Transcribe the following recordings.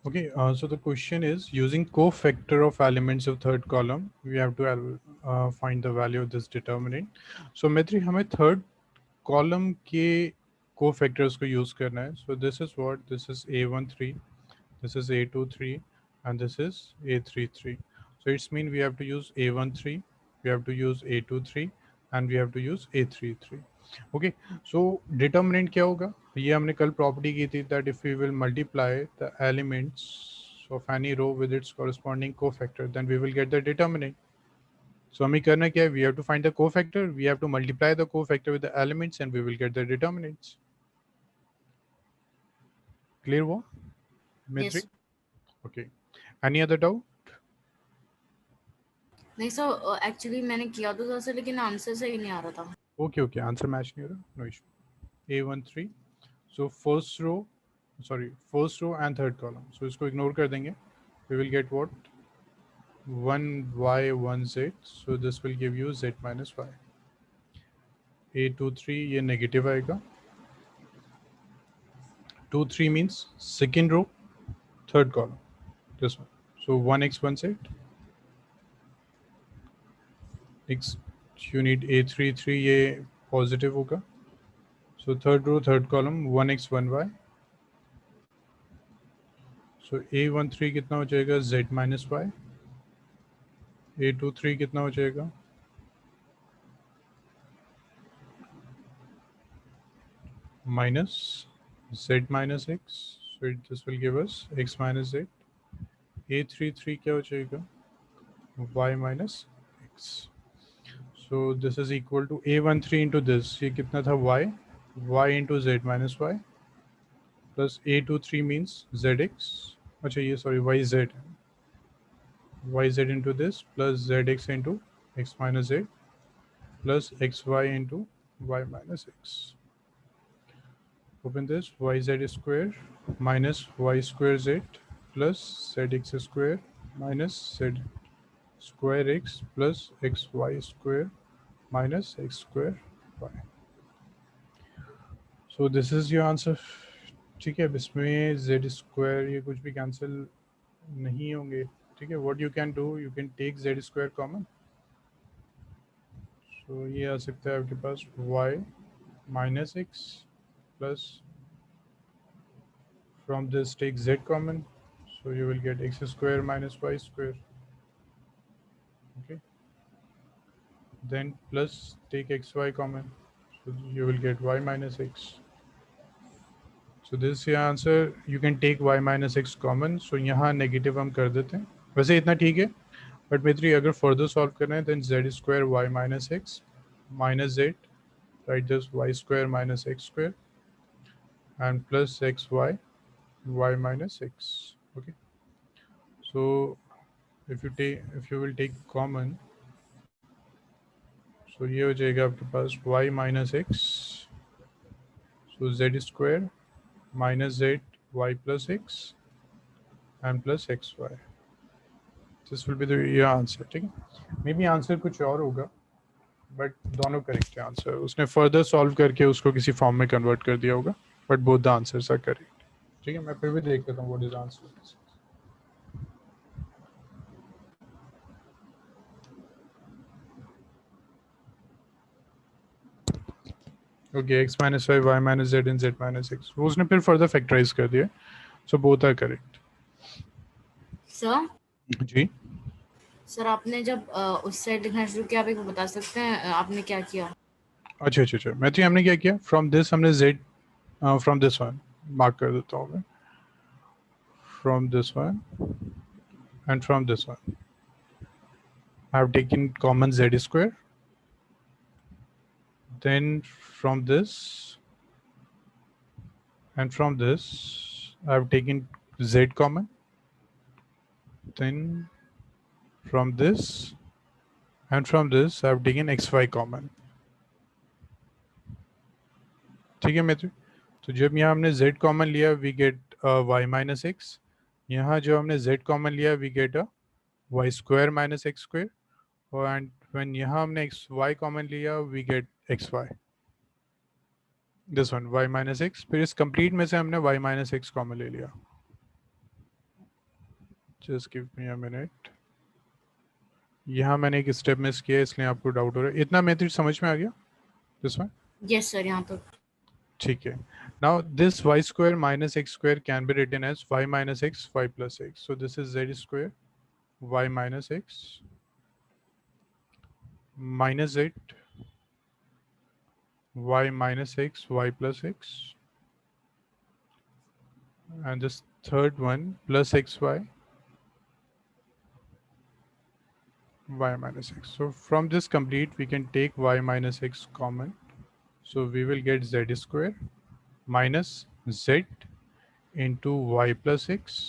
Okay, so the question is using cofactor of elements of third column, we have to find the value of this determinant. So Maitri, हमें third column के cofactors को use करना है. So this is what? This is A13, this is A23, and this is A33. So it's mean we have to use A13, we have to use A23, and we have to use A33. Okay, so determinant क्या होगा? ये हमने कल property की थी that if we will multiply the elements of any row with its corresponding cofactor, then we will get the determinant. So हमें करना क्या है? We have to find the cofactor, we have to multiply the cofactor with the elements, and we will get the determinants. Clear वो? Mitri? Yes. Okay. Any other doubt? नहीं sir, actually मैंने किया तो था सर, लेकिन answer सही नहीं आ रहा था. Okay. Answer match नहीं हो रहा? No issue. A13. So first row and third column. So इसको ignore कर देंगे. We will get what? 1y 1z. So this will give you z minus y. A23 ये negative आएगा. 23 means second row, third column. This one. So 1x 1z. X you need A33 ये positive होगा. So third row, third column, 1x 1y. So A13 कितना हो जाएगा? Z minus y. A23 कितना हो जाएगा? Minus z minus x. So this will give us x minus z. A33 क्या हो जाएगा? Y minus x. So this is equal to A13 into this. ये कितना था? y into z minus y. Plus A23 means zx. अच्छा ये sorry yz. yz into this plus zx into x minus z plus xy into y minus x. Open this. Yz square minus y square z plus zx square minus z square x plus xy square minus x square y. So this is your answer. ठीक है, अब इसमें z square ये कुछ भी cancel नहीं होंगे. ठीक है, what you can do, you can take z square common. So ये आ सकता है आपके पास y minus x plus from this take z common. So you will get x square minus y square. Okay. Then plus take xy common. So you will get y minus x. So this is your answer. You can take y minus x common. So यहाँ negative हम कर देते हैं. वैसे इतना ठीक है. But मित्री अगर further solve करना है then z square y minus x minus z. Write this y square minus x square and plus xy y minus x. Okay. So if you will take common, so ये हो जाएगा आपके पास y minus x. So z square minus z y plus x and plus xy. This will be the your answer. ठीक है. Maybe answer कुछ और होगा, but दोनों correct है answer. उसने further solve करके उसको किसी form में convert कर दिया होगा, but both the answers are correct. ठीक है, मैं फिर भी देख लेता हूँ what is the answer. Okay, x minus y, y minus z and z minus x. वो उसने फिर further factorize कर दिया. So both are correct. Sir ji. Sir आपने जब उस साइड लिखना शुरू किया, आप एक बता सकते हैं आपने क्या किया? अच्छा. मैं तो हमने क्या किया? From this हमने z from this one mark कर देता हूँ मैं. From this one and from this one. I have taken common z square. Then from this and from this I have taken z common. Then from this and from this I have taken xy common. ठीक है मित्र. तो जब यहाँ हमने z common लिया we get y minus x. यहाँ जो हमने z कॉमन लिया we get a y square minus x square. And when यहाँ हमने y कॉमन लिया we get xy. This one y minus x. फिर इस कंप्लीट में से हमने y माइनस एक्स कॉमन ले लिया. Just give me a minute. यहाँ मैंने एक स्टेप मिस किया इसलिए आपको डाउट हो रहा है। इतना मेथड समझ में आ गया इसमें? यस सर, यहाँ तो ठीक है। Now this y square minus x square can be written as y minus x y plus x. So this is z square y minus x minus 8 y minus x y plus x, and this third one plus xy y minus x. So from this complete we can take y minus x common, so we will get z square minus z into y plus x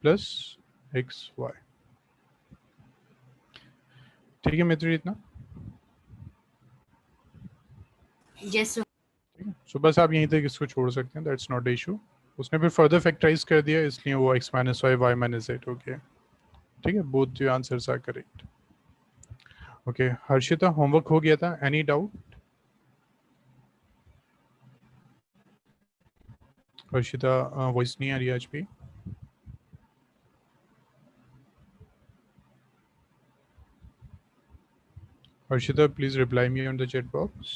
plus xy. ठीक है मित्र, इतना yes sir. ठीक है। सो बस आप यहीं तक इसको छोड़ सकते हैं, दैट्स नॉट इशू। उसने फिर फर्दर फैक्टराइज कर दिया इसलिए वो x minus y y minus z हो गया। ठीक है, both your answers are correct. Okay Harshita, homework हो गया था, एनी डाउट? हर्षिता वॉइस नहीं आ रही आज भी। Harshita please reply me on the chat box.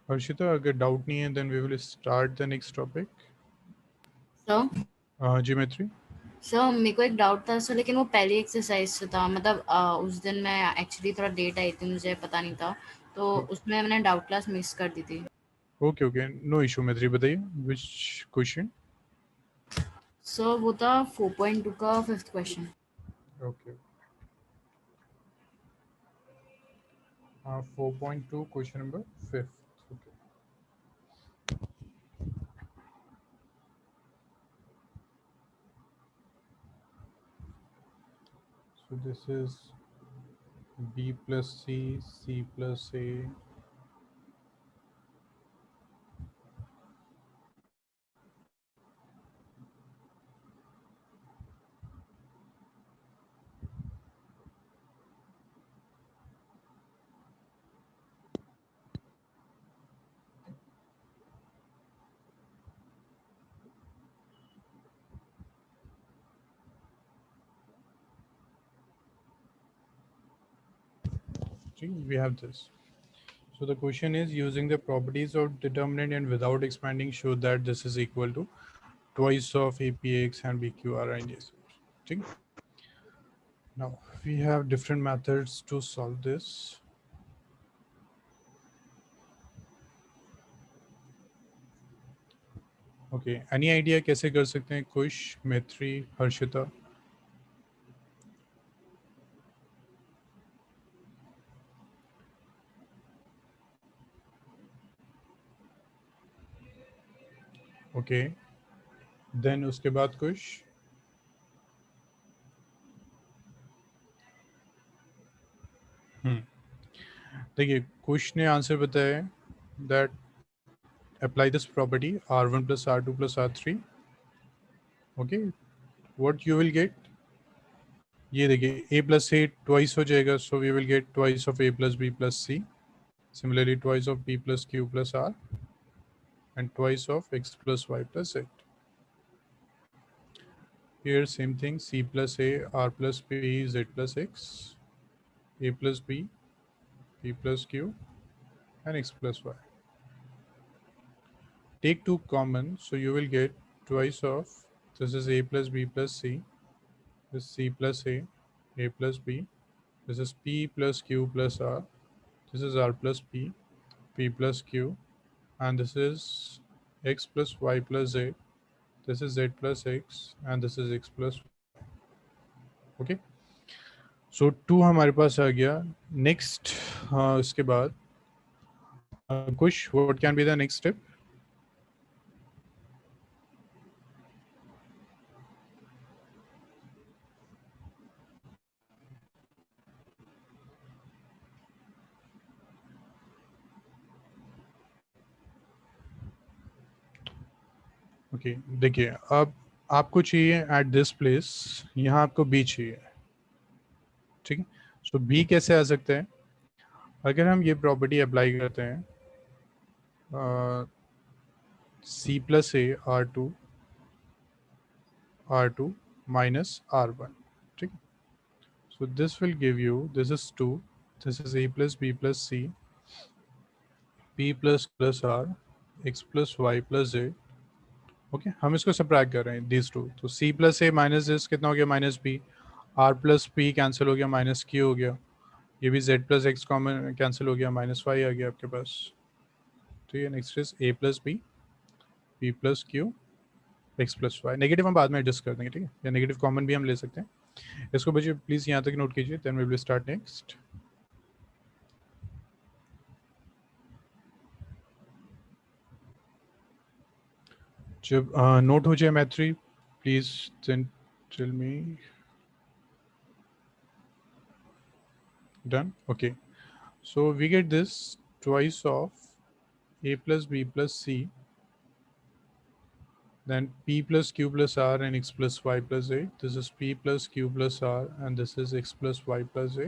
Harshita अगर डाउट नहीं है then we will start the next topic. Sir ji Maitri. Sir मेरे को एक डाउट था सर, लेकिन वो पहली एक्सरसाइज से था। मतलब उस दिन मैं एक्चुअली थोड़ा लेट आई थी, मुझे पता नहीं था, तो उसमें मैंने डाउट क्लास मिस कर दी थी। ओके ओके, नो इशू मैत्री, बताइए विच क्वेश्चन? सर वो था 4.2 का 5th question. Okay 4.2 question number 5th। Okay so this is b plus c plus a we have this. So the question is, using the properties of determinant and without expanding, show that this is equal to twice of APX and BQR in this. Now we have different methods to solve this. Okay, any idea कैसे कर सकते हैं? कुश, मैत्री, Harshita? Okay then उसके बाद कुश। देखिए कुश ने answer बताया that apply this property R1 plus R2 plus R3। Okay what you will get, ये देखिए a plus a ट्वाइस हो जाएगा, so we will get twice of a plus b plus c, similarly twice of p plus q plus r and twice of x plus y plus z. Here same thing, c plus a, r plus p, z plus x, a plus b, p plus q and x plus y. Take 2 common, so you will get twice of, this is a plus b plus c, this is c plus a plus b, this is p plus q plus r, this is r plus p plus q, and this is x plus y plus z, this is z plus x, and this is x plus y. Okay, so 2 हमारे पास आ गया। Next इसके बाद Kush, what can be the next step? Okay देखिए, अब आपको चाहिए at this place, यहाँ आपको बी चाहिए। ठीक है, सो बी कैसे आ सकता है? अगर हम ये प्रॉपर्टी अप्लाई करते हैं C plus A R2 minus R1, ठीक है. So this will give you, this is 2, this is A plus B plus C, P plus R, X plus Y plus Z. Okay, हम इसको subtract कर रहे हैं this to. तो C plus A minus this कितना हो गया, minus B. R plus P cancel हो गया, माइनस Q हो गया. ये भी Z plus X common cancel हो गया, माइनस Y आ गया आपके पास. तो ये next is A plus B, P plus Q, X plus Y. Negative हम बाद में एडजस्ट कर देंगे, ठीक है, या नेगेटिव कॉमन भी हम ले सकते हैं. इसको बच्चे प्लीज़ यहाँ तक नोट कीजिए, then we will start next. जब नोट हो जाए Maithri, please then tell me. Done. Okay, so we get this twice of A plus B plus C, then P plus Q plus R and X plus Y plus A. This is P plus Q plus R and this is X plus Y plus A.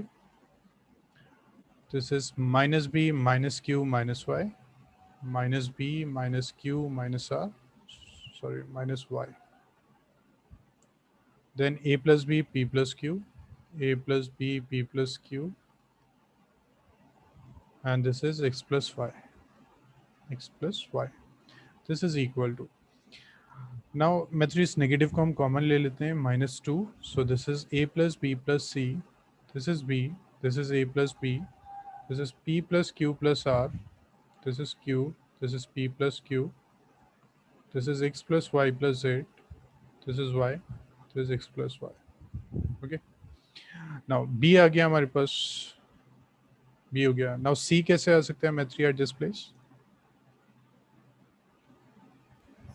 This is minus B minus Q minus Y, minus B minus Q minus R, sorry, minus Y. Then A plus B P plus Q, A plus B P plus Q, and this is X plus Y, X plus Y. This is equal to, now matrix negative को हम common ले लेते हैं, minus 2. So this is A plus B plus C, this is B, this is A plus B, this is P plus Q plus R, this is Q, this is P plus Q, this is X plus Y plus Z, this is Y, this is X plus Y. Okay, now B आ गया हमारे पास, B हो गया. Now C कैसे आ सकता है मैथ्री at this place?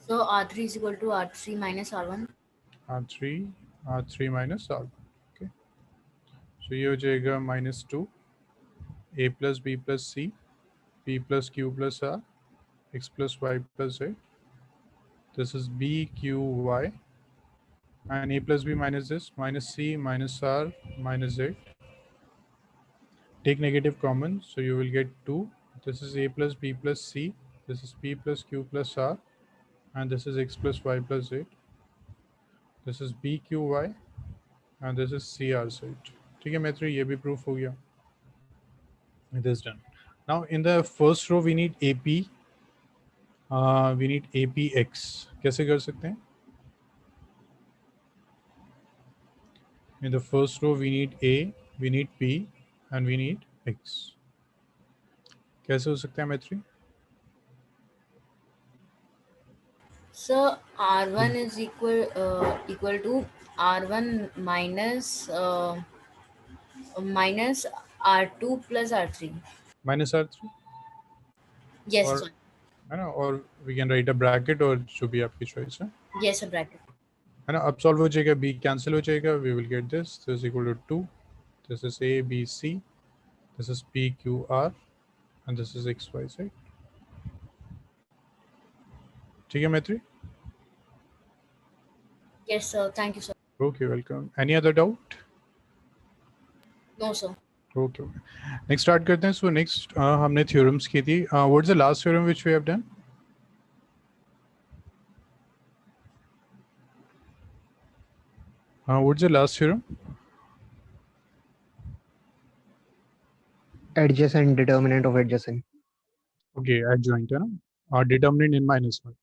So R3 is equal to R3 minus R1. R3 minus R1. Okay, so ये हो जाएगा minus 2 A plus B plus C, P plus Q plus R, X plus Y plus Z. This is B Q Y, and A plus B minus this, minus C minus R minus Z. Take negative common, so you will get 2. This is A plus B plus C, this is P plus Q plus R, and this is X plus Y plus Z. This is B Q Y, and this is C R Z. ठीक है मैथ्री, ये भी proof हो गया. It is done. Now in the first row we need AP, we need APX. कैसे कर सकते हैं? In the first row we need A, we need P, and we need X. कैसे हो सकता है मैथ्री? So R1 is equal to R1 minus R2 plus R3. Minus R3 Yes, और sorry. है ना, और we can write a bracket, और जो भी आपकी चॉइस है. Yes, a bracket. है ना, अब सॉल्व हो जाएगा, बी कैंसिल हो जाएगा, we will get this is equal to 2. This is a b c, this is p q r, and this is x y z. ठीक है Maitri? Yes, sir. Thank you, sir. Okay, welcome. Any other doubt? No, sir. Okay okay, next start करते हैं. So next हमने theorems की थी. What is the last theorem which we have done? What is the last theorem? Adjacent, determinant of adjacent. Okay, adjoint है ना, determinant इन -1,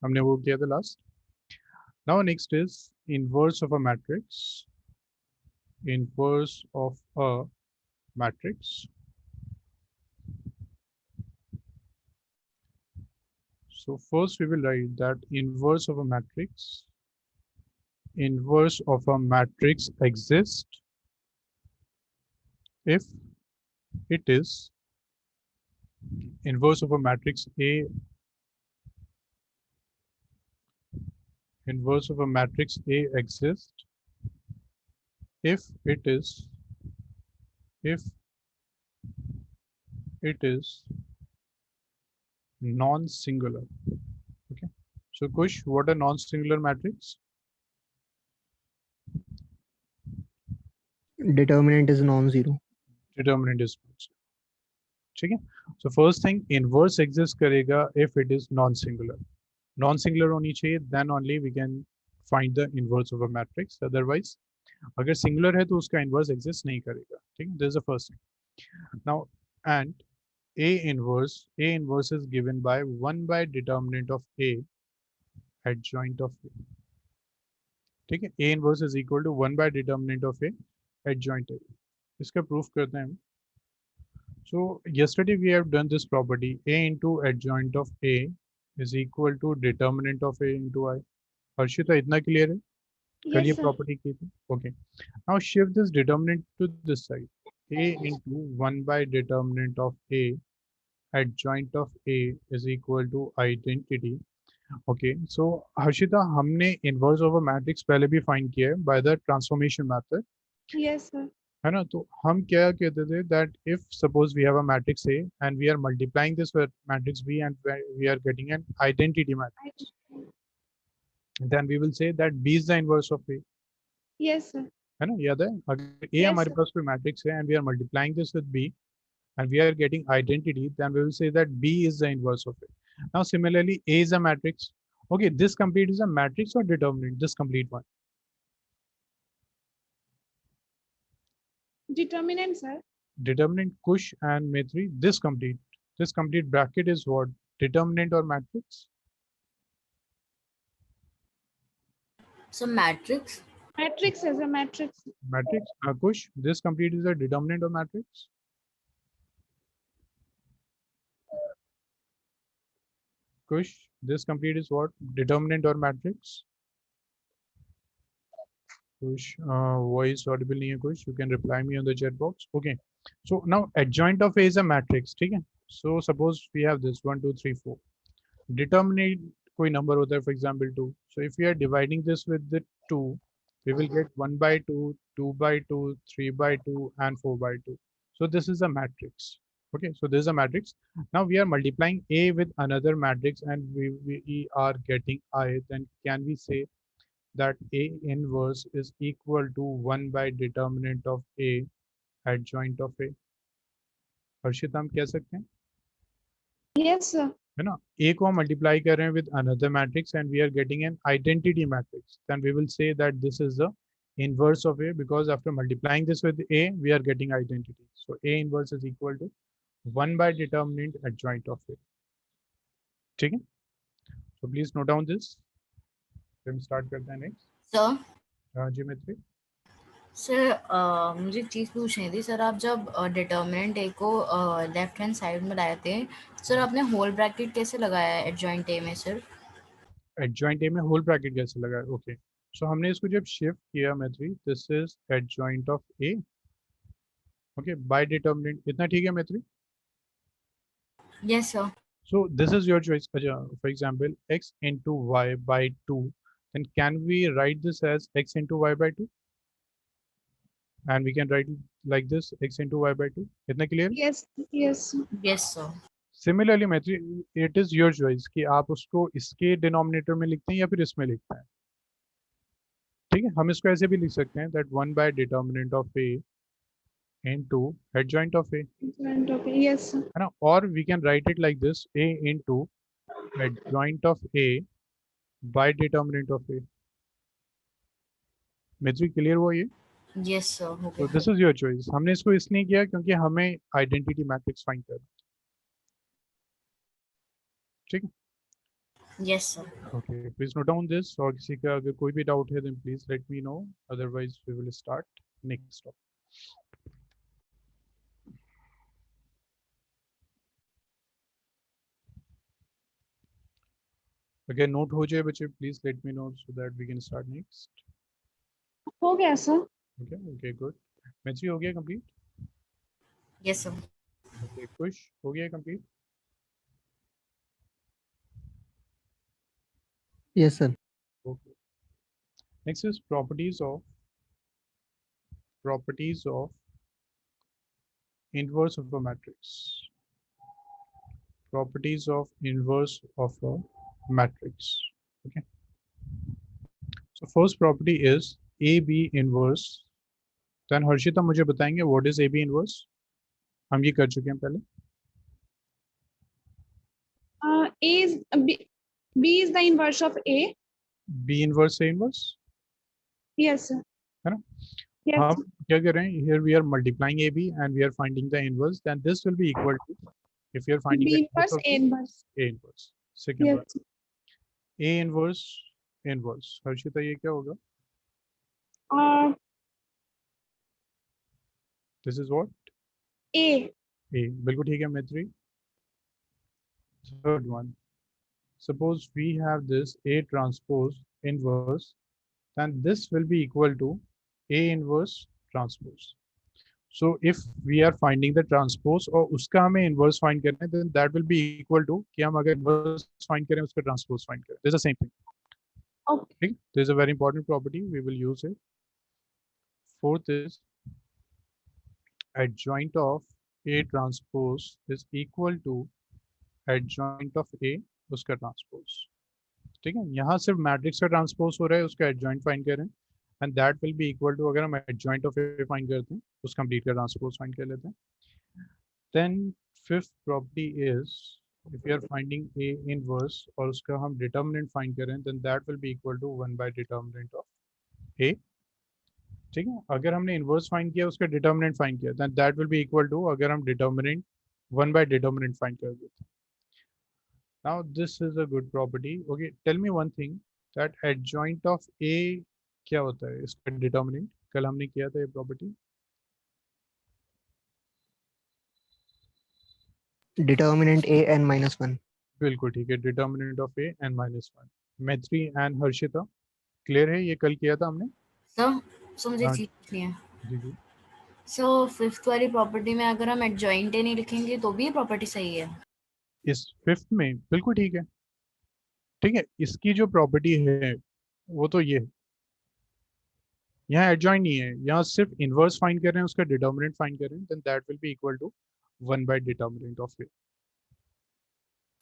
हमने वो किया था last. Now next is inverse of a matrix. Inverse of a matrix. So first we will write that inverse of a matrix. Inverse of a matrix exists if it is inverse of a matrix A. Inverse of a matrix A exists if it is non-singular. Okay, so Kush, what a non-singular matrix? Determinant is non-zero. Determinant is non-zero. ठीक है. So first thing, inverse exist करेगा if it is non-singular. Non-singular होनी चाहिए, then only we can find the inverse of a matrix. Otherwise, अगर singular है तो उसका inverse exist नहीं करेगा. ठीक है. This is the first thing. Now, and A inverse is given by 1 by determinant of A adjoint of A. ठीक है. A inverse is equal to 1 by determinant of A adjoint A. इसका proof करते हैं हम. So yesterday we have done this property A into adjoint of A is equal to determinant of A into I. Harshita, इतना clear है? कल ये Yes, sir. property की थी. Okay. Now shift this determinant to this side. A into 1 by determinant of A adjoint of A is equal to identity. Okay. So Harshita, हमने inverse of a matrix पहले भी find किया है by the transformation method. Yes, sir. है ना. तो हम क्या कहते थे that if suppose we have a matrix A and we are multiplying this with matrix B and we are getting an identity matrix, then we will say that B is the inverse of A. Yes, sir. है ना. याद है, अगर A Yes, हमारे sir. पास कोई matrix है and we are multiplying this with B and we are getting identity, then we will say that B is the inverse of A. Now similarly, A is a matrix. Okay, this complete is a matrix or determinant, this complete one. Determinant, sir. Determinant Kush and Maitri, this complete bracket is what? Determinant or matrix? So matrix. Matrix is a matrix. Matrix. Kush, this complete is a determinant or matrix? Kush, this complete is what? Determinant or matrix? Kush, voice audible nahi hai Kush. You can reply me on the chat box. Okay. So now adjoint of A is a matrix. ठीक है? So suppose we have this 1, 2, 3, 4. Determinant कोई number होता है, for example 2. So if we are dividing this with the 2, we will get 1 by 2, 2 by 2, 3 by 2, and 4 by 2. So this is a matrix. Okay, so this is a matrix. Now we are multiplying A with another matrix and we are getting I. Then can we say that A inverse is equal to 1 by determinant of A adjoint of A? हर्षित हम कह सकते हैं, Yes, sir. है ना. A को हम multiply कर रहे हैं with another matrix and we are getting an identity matrix, then we will say that this is the inverse of A because after multiplying this with A we are getting identity. So A inverse is equal to 1 by determinant adjoint of A. ठीक है. So please note down this. हम start करते हैं next. Sir जी मित्री. Sir मुझे एक चीज़ पूछनी थी sir. आप जब डिटर्मिनेंट ए को लेफ्ट हैंड साइड में लाए थे सर, आपने होल ब्रैकेट कैसे लगाया है एडजॉइंट ए में सर? एडजॉइंट ए में होल ब्रैकेट कैसे लगा है? ओके. सो हमने इसको जब शिफ्ट किया मैत्री, this is adjoint of A. Okay, bye determinant. इतना ठीक है Maitri? Yes sir. So this is your choice. For example, x into y by 2. Then can we write this as x into y by 2? And we can write it like this, x into y by 2. Itna clear? Yes, yes. Yes sir. Similarly, Maitri, it is your choice कि आप उसको इसके denominator में लिखते हैं या फिर इसमें लिखते हैं. ठीक है, हम इसको ऐसे भी लिख सकते हैं that 1 by determinant of a into adjoint of a. Adjoint of A. Yes, sir. है ना. Or we can write it like this, a into adjoint of a by determinant of a. Maitri, clear हुआ ये? Yes sir. हो So गया. this is your choice. हमने इसको इसलिए किया क्योंकि हमें आइडेंटिटी मैट्रिक्स फाइंड करना. ठीक है. Yes sir. Okay, please note down this. और किसी का अगर कोई भी डाउट है then please let me know. Otherwise we will start next topic. अगर नोट हो जाए बच्चे, please let me know so that we can start next. हो गया, sir. Okay, okay, good. मैत्री हो गया complete? Yes sir. Okay, Kush हो गया complete? Yes, sir. Okay. Next is properties of inverse of a matrix. Properties of inverse of a matrix. Okay. So first property is AB inverse. Then Harshita मुझे बताएंगे what is AB inverse. हम ये कर चुके हैं पहले. A is B is the inverse of A. B inverse A inverse, Yes, sir. है ना? Yes, हम sir. क्या कर रहे हैं? Here we are multiplying AB and we are finding the inverse. Then this will be equal to, if you are finding the B inverse inverse of A B, inverse. A inverse. Second Yes, one, sir. A inverse inverse. Harshita ये क्या होगा? Uh, This is what? A. A. बिल्कुल ठीक है मैत्री. Third one. Suppose we have this A transpose inverse, then this will be equal to A inverse transpose. So if we are finding the transpose और उसका हमें inverse find करना है, then that will be equal to कि हम अगर inverse find करें उसका transpose find करें. This is the same thing. Okay. ठीक? This is a very important property. We will use it. Fourth is adjoint of A transpose is equal to adjoint of A उसका transpose. ठीक है, यहाँ सिर्फ matrix का transpose हो रहा है, उसका एडजॉइंट फाइंड करें and that will be equal to, अगर हम एडजॉइंट ऑफ ए फाइंड करते हैं उस कंप्लीट का ट्रांसपोज फाइंड कर लेते हैं. Then fifth property is if you are finding a inverse और उसका हम डिटर्मिनेंट फाइंड करें then that will be equal to 1 by determinant of A. ठीक है, अगर हमने इनवर्स फाइंड किया उसका डिटर्मिनेंट फाइंड किया then that will be equal to, अगर हम डिटर्मिनेंट 1 बाय डिटर्मिनेंट फाइंड कर देते हैं. Now this is a good property. Okay, tell me one thing, that adjoint of A क्या होता है? इसका determinant कल हमने किया था ये property. Determinant A n minus 1. बिल्कुल ठीक है, determinant of A n minus 1. मैत्री and हर्षिता clear है? ये कल किया था हमने. सर मुझे हाँ चीज पूछनी है. जी जी. सो फिफ्थ वाली प्रॉपर्टी में अगर हम एडजॉइंट नहीं लिखेंगे तो भी ये प्रॉपर्टी सही है. इस फिफ्थ में बिल्कुल ठीक है. ठीक है, इसकी जो प्रॉपर्टी है वो तो ये है. यहाँ एडजॉइंट नहीं है, यहाँ सिर्फ इनवर्स फाइंड कर रहे हैं, उसका डिटर्मिनेंट फाइंड कर रहे हैं, then that will be equal to 1 by determinant of A.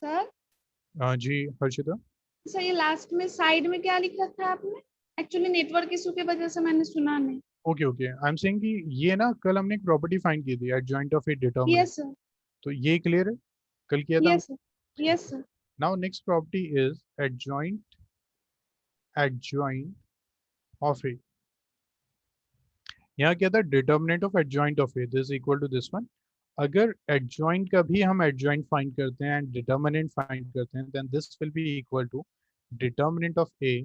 Sir ji Harshita. Sir ये लास्ट में साइड में क्या लिख रखा है आपने? एक्चुअली नेटवर्क इशू की वजह से मैंने सुना नहीं. Okay okay, I am saying कि ये ना कल हमने एक प्रॉपर्टी फाइंड की थी adjoint of A determinant, yes sir. तो ये क्लियर है? कल किया था. Yes sir. Yes sir. Now next property is adjoint of A. यहाँ क्या था? Determinant of adjoint of A this equal to this one. अगर एडजॉइंट का भी हम एडजॉइंट फाइंड करते हैं एंड डिटर्मिनेंट फाइंड करते हैं then this will be equal to determinant of A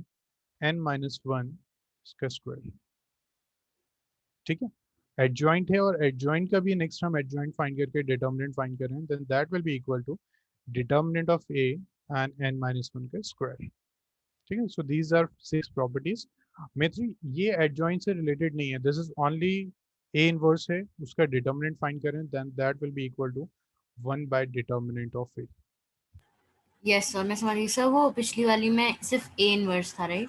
n minus 1 इसका स्क्वायर. ठीक है, एडजॉइंट है और एडजॉइंट का भी नेक्स्ट हम एडजॉइंट फाइंड करके डिटर्मिनेंट फाइंड कर रहे हैं then that will be equal to determinant of A and n minus 1 का स्क्वायर. ठीक है, सो दीज आर 6 प्रॉपर्टीज. मैत्री ये एडजॉइंट से रिलेटेड नहीं है, this is only A inverse है, उसका डिटर्मिनेंट फाइंड करें then that will be equal to 1 by determinant of A. Yes sir मैं समझ गई सर. वो पिछली वाली में सिर्फ ए इनवर्स था राइट?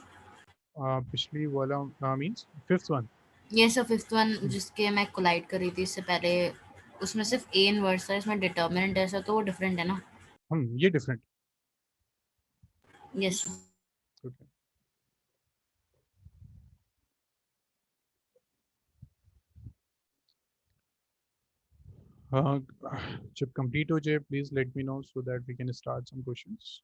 पिछली वाला मींस फिफ्थ वन. ये सर फिफ्थ वन जिसके मैं कोलाइड कर रही थी इससे पहले, उसमें सिर्फ ए इनवर्स था, इसमें डिटर्मिनेंट है सर, तो वो डिफरेंट है ना? ये डिफरेंट. Yes sir. ओके. जब कंप्लीट हो जाए please let me know so that we can start some questions.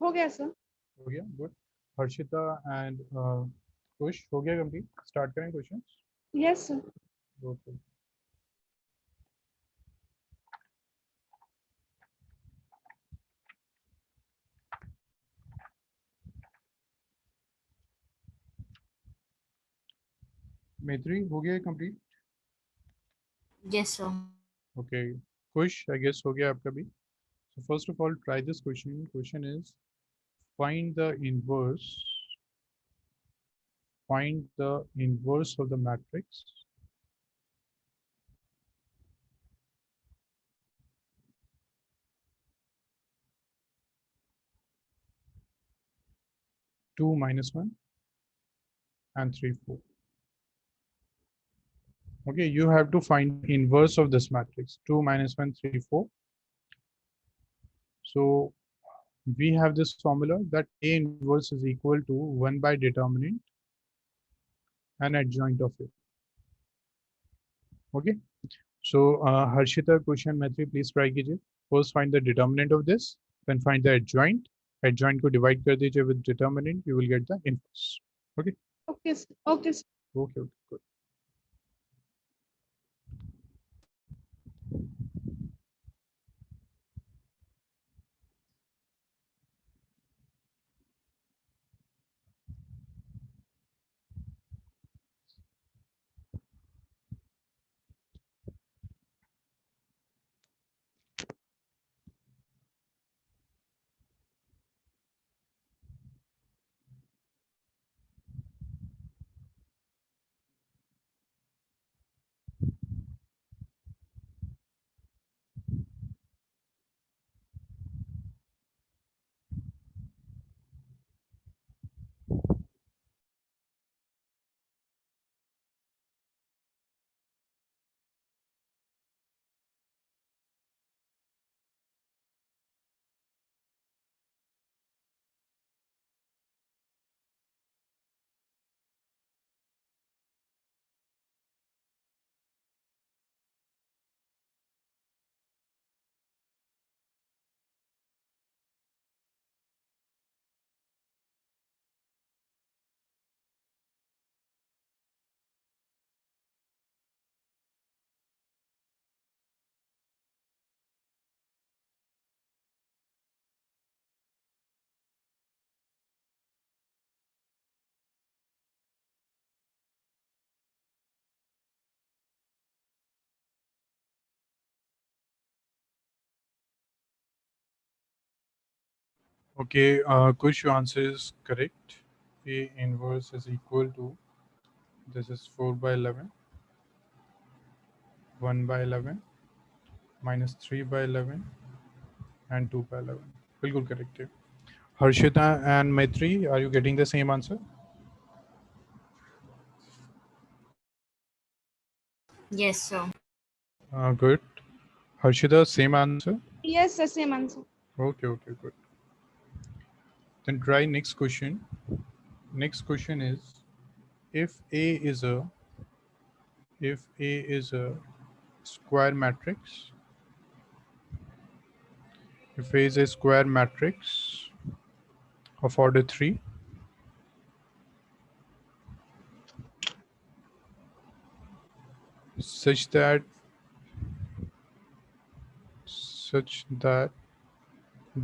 हो गया सर. हो गया? गुड. हर्षिता एंड कुश हो गया कंप्लीट? स्टार्ट करें questions. Yes sir. Okay. Maitri हो गया complete? Yes sir. Okay. Kush I guess हो गया आपका भी. So first of all, try this question. Question is find the inverse of the matrix two minus one and 3 4. Okay, you have to find inverse of this matrix 2 minus 1 3 4. So we have this formula that A inverse is equal to 1 by determinant and adjoint of it. Okay, So Harshita, question Maitri, please try कीजिए. First find the determinant of this, then find the adjoint. Adjoint को divide कर दीजिए with determinant, you will get the inverse. Okay. Okay, sir. Okay, sir. Okay. Okay. Good. Okay, Kush, your answer is correct. A inverse is equal to, this is 4 by 11, 1 by 11, minus 3 by 11, and 2 by 11. बिल्कुल correct है. Harshita and Maitri, are you getting the same answer? Yes, sir. Good. Harshita, same answer? Yes, sir. Same answer. Okay, good. Then try next question. Next question is, if A is a square matrix, if A is a square matrix of order 3, such that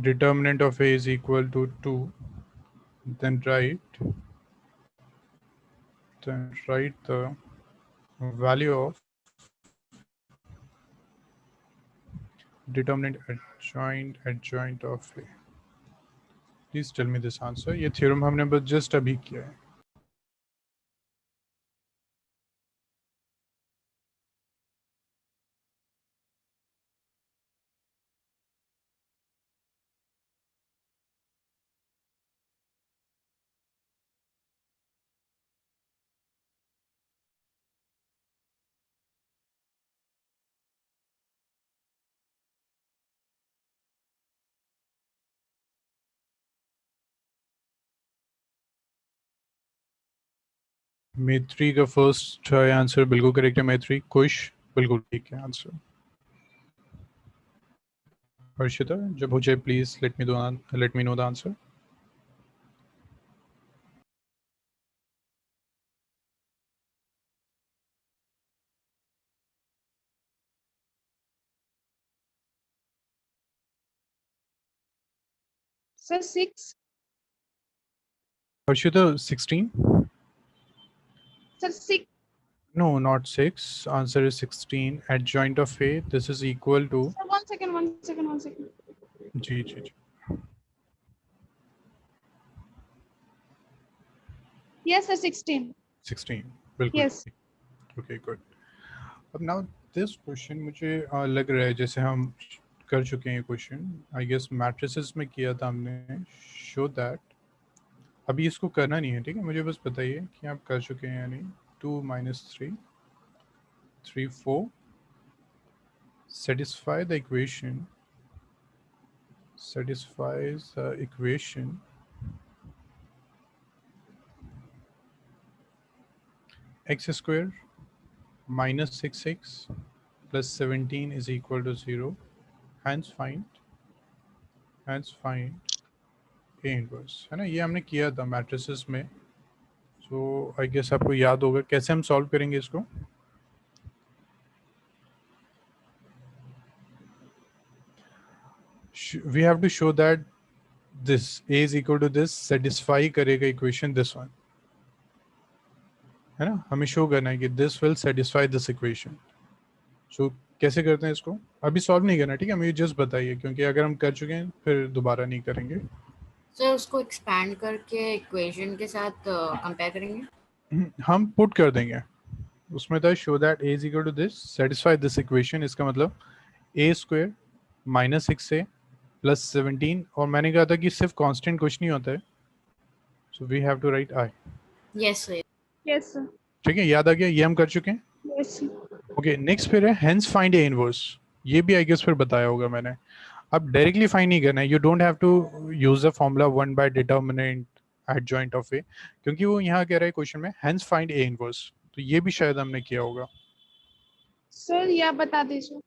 determinant of A is equal to 2, then write the value of determinant adjoint of A. Please tell me this answer. ये theorem हमने बस just अभी किया है. मैत्री का first try answer बिल्कुल correct है. मैत्री. कुश बिल्कुल ठीक है आंसर. हर्षिता, जब हो जाए please let me know the answer. Sir, 6. Harshita, 16? Sir, 6. No, not 6. Answer is 16. Adjoint of A, this is equal to. Sir, 1 second, 1 second, 1 second. जी. Yes, sir. 16. 16. बिल्कुल. Yes. Okay, good. अब now this question मुझे लग रहा है जैसे हम कर चुके हैं क्वेश्चन. आई गेस मैट्रिसेस में किया था हमने. शो दैट अभी इसको करना नहीं है, ठीक है. मुझे बस बताइए कि आप कर चुके हैं या नहीं. 2 minus 3, 3, 4. Satisfy the equation. Satisfies the equation x square minus 6x plus 17 is equal to 0. Hence find A inverse, है ना? ये हमने किया था मैट्रिसेस में. सो आई गेस आपको याद होगा कैसे हम सॉल्व करेंगे इसको. We have to show that this A is equal to this satisfy करेगा इक्वेशन दिस वन, है ना? हमें शो करना है कि this will satisfy this equation. So कैसे करते हैं इसको? अभी सॉल्व नहीं करना, ठीक है? मुझे जस्ट बताइए, क्योंकि अगर हम कर चुके हैं फिर दोबारा नहीं करेंगे. सर उसको एक्सपैंड करके इक्वेशन के साथ कंपेयर करेंगे. हम पुट कर देंगे उसमें था show that A is equal to this satisfy this equation. इसका मतलब ए स्क्वायर माइनस 6 प्लस 17, और मैंने कहा था कि सिर्फ कांस्टेंट कुछ नहीं होता है. So we have to write I. Yes sir. Yes sir. ठीक है, याद आ गया, ये हम कर चुके हैं. Yes sir. ओके, नेक्स्ट फिर है हेंस फाइंड ए इनवर्स. ये भी आई गेस फिर बताया होगा मैंने. अब डायरेक्टली फाइंड नहीं करना है, you don't have to use the formula 1 by determinant adjoint of A, क्योंकि वो यहाँ कह रहा है क्वेश्चन में हेंस फाइंड ए इनवर्स. तो ये भी शायद हमने किया होगा. सर ये आप बता दीजिए.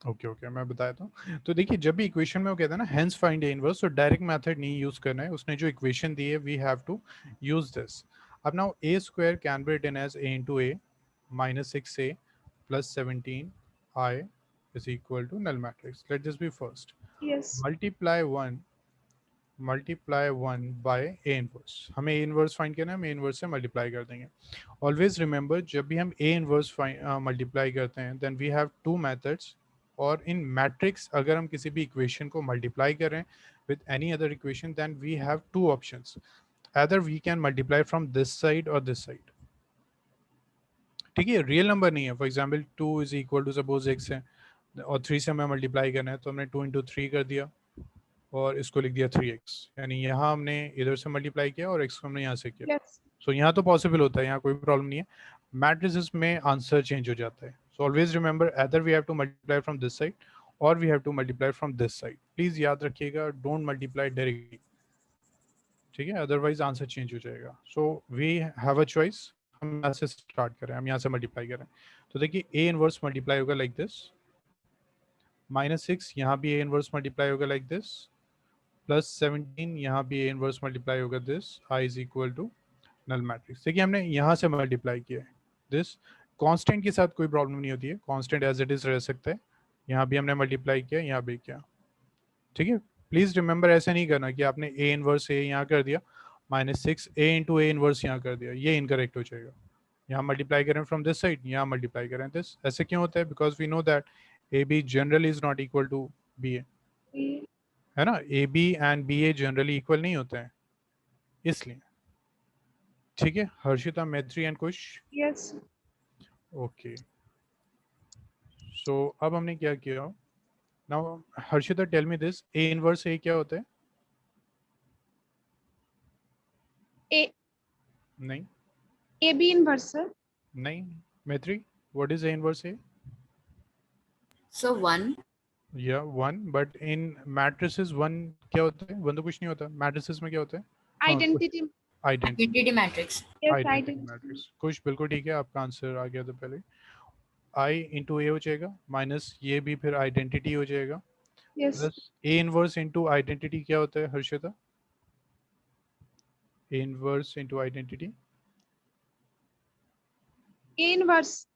ओके ओके, मैं बताया था. तो देखिए, जब भी इक्वेशन में वो कहता है ना हेंस फाइंड ए इनवर्स, तो डायरेक्ट मेथड नहीं यूज करना है. उसने जो इक्वेशन दी है we have to use this. अब now A square can be written as A into A minus 6a plus 17i is equal to null matrix. Let this be first. Yes. Multiply 1 by a inverse. हमें a inverse find करना है, हम a inverse से multiply कर देंगे. Always remember, जब भी हम a inverse मल्टीप्लाई करते हैं then we have two methods. और इन मैट्रिक्स अगर हम किसी भी इक्वेशन को मल्टीप्लाई करें with any other equation then we have two options. either we can multiply from this side or this side. ठीक है, रियल नंबर नहीं है. For example 2 is equal to suppose x है और 3 से हमें मल्टीप्लाई करना है, तो हमने 2 इंटू 3 कर दिया और इसको लिख दिया 3x. यानी यहाँ हमने इधर से मल्टीप्लाई किया और x को हमने यहाँ से किया. यस. सो यहाँ तो पॉसिबल होता है, यहाँ कोई प्रॉब्लम नहीं है. मैट्रिसेस में आंसर चेंज हो जाता है. So always remember either we have to multiply from this side or we have to multiply from this side. Please याद रखिएगा, डोंट मल्टीप्लाई डायरेक्टली, ठीक है? अदरवाइज आंसर चेंज हो जाएगा. So we have a choice, हम यहाँ से start करें, हम यहाँ से मल्टीप्लाई करें. तो देखिए ए इनवर्स मल्टीप्लाई होगा लाइक दिस, -6 यहाँ भी ए इनवर्स मल्टीप्लाई होगा लाइक दिस, प्लस 17 यहाँ भी ए इनवर्स मल्टीप्लाई होगा this. I is equal to null matrix. देखिए हमने यहाँ से मल्टीप्लाई किया है दिस. कांस्टेंट के साथ कोई प्रॉब्लम नहीं होती है, कांस्टेंट एज इट इज रह सकता है. यहाँ भी हमने मल्टीप्लाई किया, यहाँ भी किया, ठीक है? प्लीज रिमेंबर, ऐसे नहीं करना कि आपने ए इनवर्स ए यहाँ कर दिया -6 ए इंटू ए इनवर्स यहाँ कर दिया, ये इनकरेक्ट हो जाएगा. यहाँ मल्टीप्लाई करें फ्रॉम दिस साइड, यहाँ मल्टीप्लाई करें दिस. ऐसे क्यों होता है? Because we know that A B generally is not equal to B A, है ना? A B and B A generally equal नहीं होते हैं, इसलिए. ठीक है, Harshita, Maitri and Kush. Yes. Okay, so अब हमने क्या किया? Now Harshita tell me this, A inverse A क्या होता है? ए नहीं ए बी इनवर्स सर. नहीं. मैत्री, व्हाट इज ए इनवर्स ए? सो 1. या 1, बट इन मैट्रिसेस 1 क्या होता है? 1 तो कुछ नहीं होता. मैट्रिसेस में क्या होता है? Identity. Identity. Identity matrix. Yes. Identity identity. Matrix. कुछ बिल्कुल ठीक है, आपका आंसर आ गया था पहले. आई इंटू ए हो जाएगा माइनस ये भी फिर आइडेंटिटी हो जाएगा, yes. Plus A inverse into identity क्या होता है Harshita? A inverse into identity, A inverse.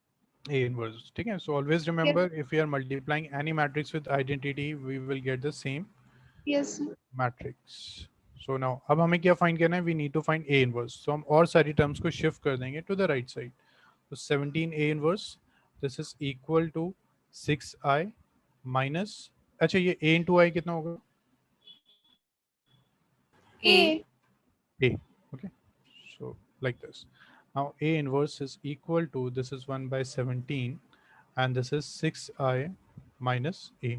A inverse. ठीक है. So always remember, if we are multiplying any matrix with identity, we will get the same yes. matrix. So now अब हमें क्या find करना है? We need to find A inverse. So हम और सारी terms को shift कर देंगे to the right side. So 17 A inverse, this is equal to 6i minus, अच्छा ये A into I कितना होगा? A. A. Okay. So like this. Now A inverse is equal to, this is 1 by 17 and this is 6i minus A.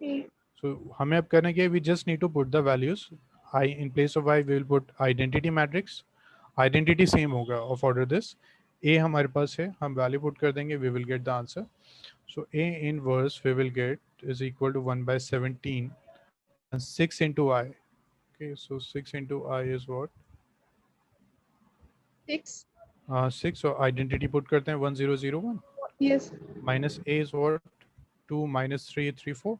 A. So हमें अब करना क्या है? We just need to put the values. I in place of I we will put identity matrix. Identity same होगा of order this. A हमारे पास है, हम value put कर देंगे, we will get the answer. So A inverse we will get is equal to 1 by 17 and 6 into I. Okay, so 6 into I is what? 6. 6. So identity put करते हैं 1001 yes. minus A is what? 2 minus 3 3 4.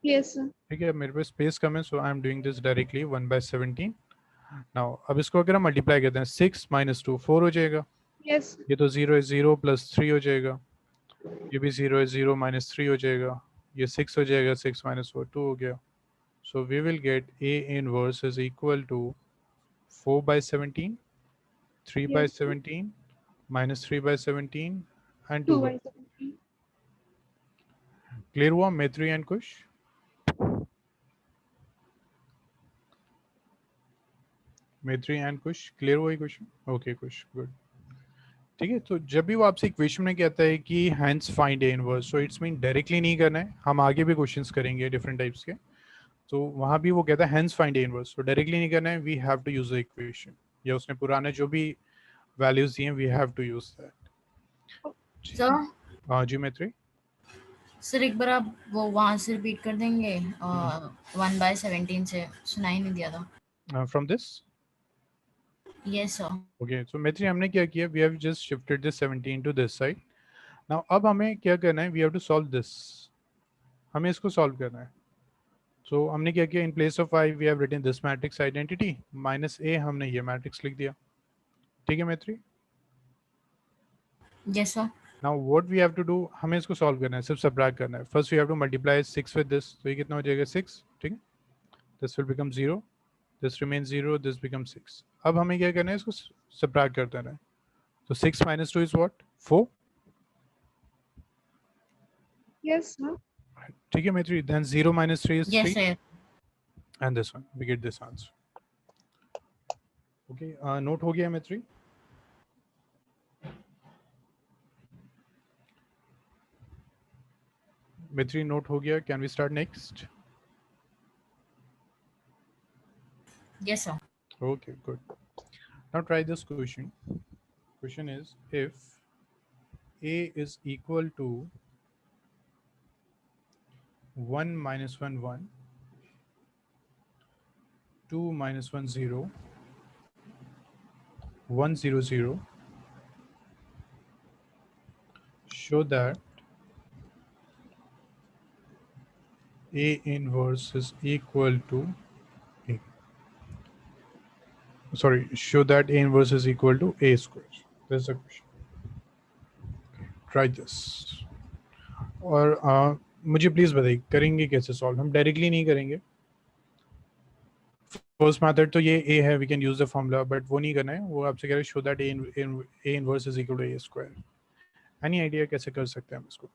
Yes, sir. ठीक है, मेरे पास space कम है, so I am doing this directly 1/17. Now अब इसको अगर हम मल्टीप्लाई करते हैं 6 minus 2 4 हो जाएगा. Yes. ये तो 0 है, 0 plus 3 हो जाएगा. ये भी 0 है, 0 minus 3 हो जाएगा. ये 6 हो जाएगा, 6 minus 4 2 हो गया. So we will get A inverse is equal to 4/17, 3 by Yes. 17, minus 3/17 and 2 2 by. by 17. Clear हुआ Maitri and Kush? Maitri and Kush, clear हुआ ये क्वेश्चन? Okay, Kush, good. ठीक है, तो जब भी वो आपसे इक्वेशन में कहता है कि hence find A inverse, so it's mean directly नहीं करना है. हम आगे भी क्वेश्चंस करेंगे डिफरेंट टाइप्स के, तो वहाँ भी वो कहता है हैंस फाइंड ए इनवर्स, तो डायरेक्टली नहीं करना है. We have to use the equation, या उसने पुराने जो भी वैल्यूज दिए हैं we have to use that. Sir हाँ जी मैत्री. सर एक बार आप वो वहाँ से रिपीट कर देंगे 1/17 से सुनाई नहीं दिया था. From this. Yes sir. Okay, so Maitri हमने क्या किया, we have just shifted this 17 to this side. Now अब हमें क्या करना है, we have to solve this. हमें इसको सॉल्व करना है. सो हमने क्या किया, in place of I we have written this matrix identity minus A, हमने ये मैट्रिक्स लिख दिया. ठीक है Maitri. Yes sir. Now what we have to do, हमें इसको सॉल्व करना है, सिर्फ सबट्रैक्ट करना है. First we have to multiply 6 with this, तो ये कितना हो जाएगा 6. ठीक है, this will become 0, this remain 0, this become 6. अब हमें क्या करना है, इसको सबट्रैक्ट करते रहना है. तो 6 minus 2 is what? 4. Yes, sir. ठीक है मैत्री. Then 0 minus 3 is 3. Yes sir. And this one, we get this answer. Okay, note हो गया मैत्री. मैत्री note हो गया. Can we start next? Yes sir. Okay, good. Now try this question. Question is, if A is equal to 1 minus 1 1, 2 minus 1 0, 1 0 0, show that A inverse is equal to A. Sorry, show that A inverse is equal to A square. That's the question. Try this. और मुझे please बताइए करेंगे कैसे solve. हम directly नहीं करेंगे. First method तो ये A है, we can use the formula, but वो नहीं करना है. वो आपसे कह रहे हैं show that A inverse is equal to A square. Any idea कैसे कर सकते हैं हम इसको?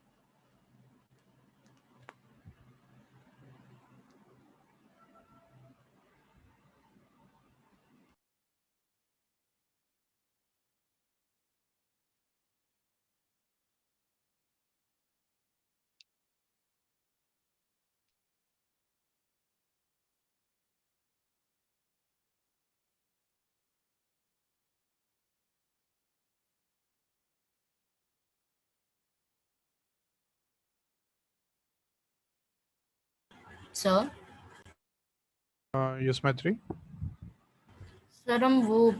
सर यस मैत्री. सर हम वो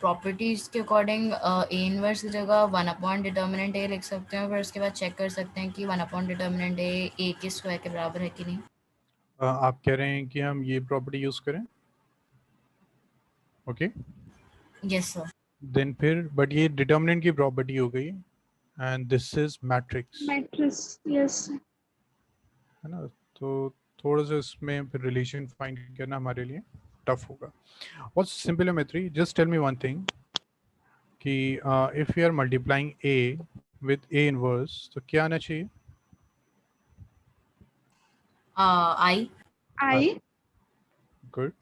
प्रॉपर्टीज के अकॉर्डिंग ए इनवर्स की जगह 1 डिटर्मिनेंट ए लिख सकते हैं, फिर उसके बाद चेक कर सकते हैं कि 1 डिटर्मिनेंट ए के स्क्वायर के बराबर है कि नहीं. आप कह रहे हैं कि हम ये प्रॉपर्टी यूज करें. Okay, yes sir. देन फिर बट ये डिटर्मिनेंट की प्रॉपर्टी हो गई and this is matrix, Matrix. Yes, sir. है ना. तो थोड़ा सा इसमें फिर रिलेशन फाइंड करना हमारे लिए टफ होगा. बहुत सिंपल है Maitri. Just tell me one thing कि if you are multiplying A with A inverse तो क्या आना चाहिए? आई. I. Good.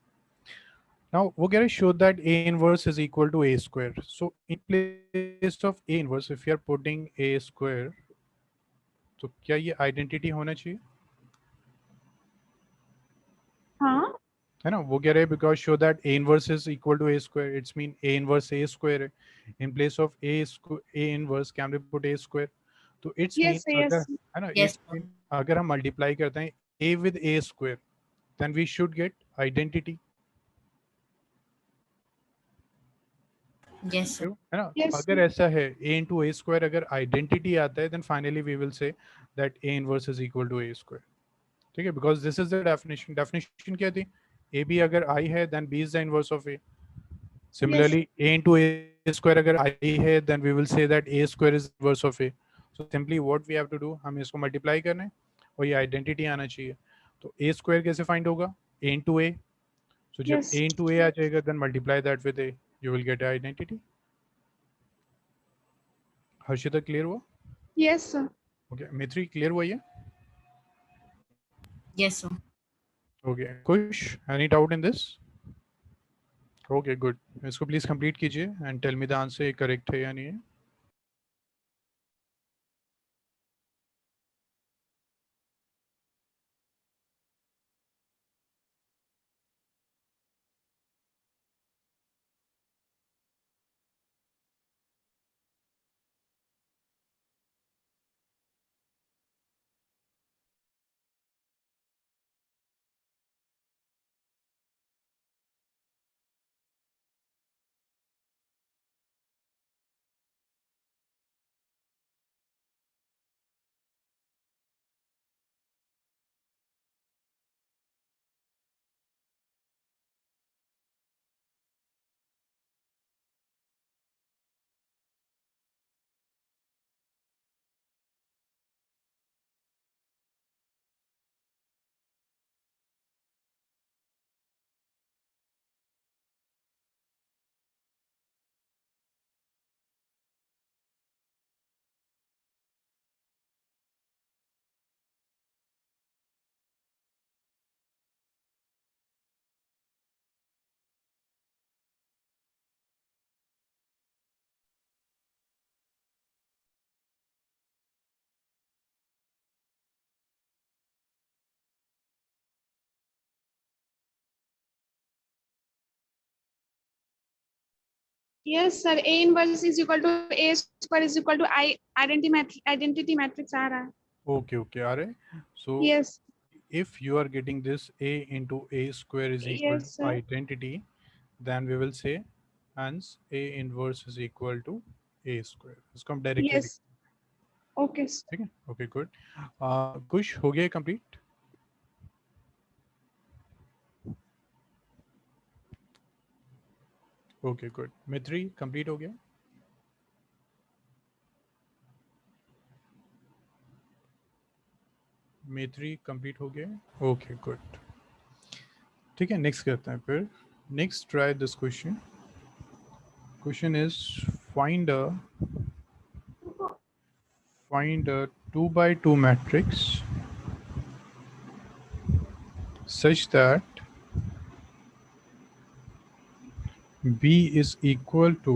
Now वो कह रहे show that A inverse is equal to A square. So in place of A inverse, if you are putting A square, तो क्या ये आइडेंटिटी होना चाहिए? हाँ. है ना. वो कह रहे because show that A inverse is equal to A square, it's mean A inverse A square है. In place of A inverse can we put A square? तो it's mean Yes, sir. Yes, अगर sir. है ना, Yes, it's mean अगर हम multiply करते हैं A with A square, then we should get identity. Yes, sir. है ना? Yes, अगर sir. ऐसा है a into a square अगर आइडेंटिटी आता है then finally we will say that a inverse is equal to a square. ठीक है, because this is the definition. Definition क्या थी? a b अगर I है then b is the inverse of a. Yes. Similarly, a into a square अगर I है then we will say that a square is inverse of a. So simply what we have to do, हमें इसको multiply करना है और ये identity आना चाहिए. तो a स्क्वायर कैसे फाइंड होगा? a into a. So जब Yes. a into a आ जाएगा then multiply that with a, you will get a identity. Harshita clear हुआ? Yes, sir. Okay, Maitri clear हुआ ये? Yes, sir. Okay, Kush any doubt in this? Okay good, इसको please complete कीजिए and tell me the answer correct है या नहीं है. Yes, sir. A inverse is equal to A square is equal to I identity matrix आ रहा है. Okay okay आ रहे. सो Yes. if you are getting this a into a square is equal Yes, to sir. identity, then we will say hence a inverse is equal to a square. इसको हम directly लिख. Yes. Okay, sir. ठीक है, okay good. Kush हो गया complete? Okay good. Maitri complete हो गया? Maitri complete हो गया? Okay good. ठीक है, नेक्स्ट करते हैं फिर. Next try this question. Question is find a find a 2 by 2 matrix such that b is equal to,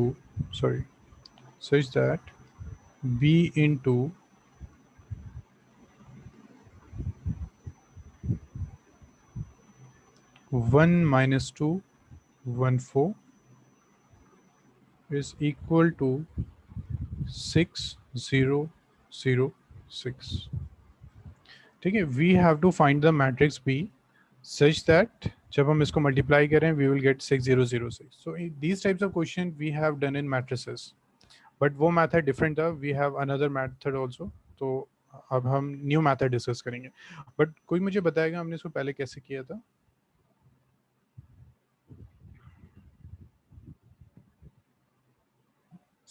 sorry, such that b into 1 minus 2 1 4 is equal to 6 0 0 6. ठीक है, we have to find the matrix B such that जब हम इसको मल्टीप्लाई करें we will get 6006. So these types of question we have done in matrices, but वो method different था. We have another method also. तो अब हम न्यू मैथड डिस्कस करेंगे. बट कोई मुझे बताएगा हमने इसको पहले कैसे किया था?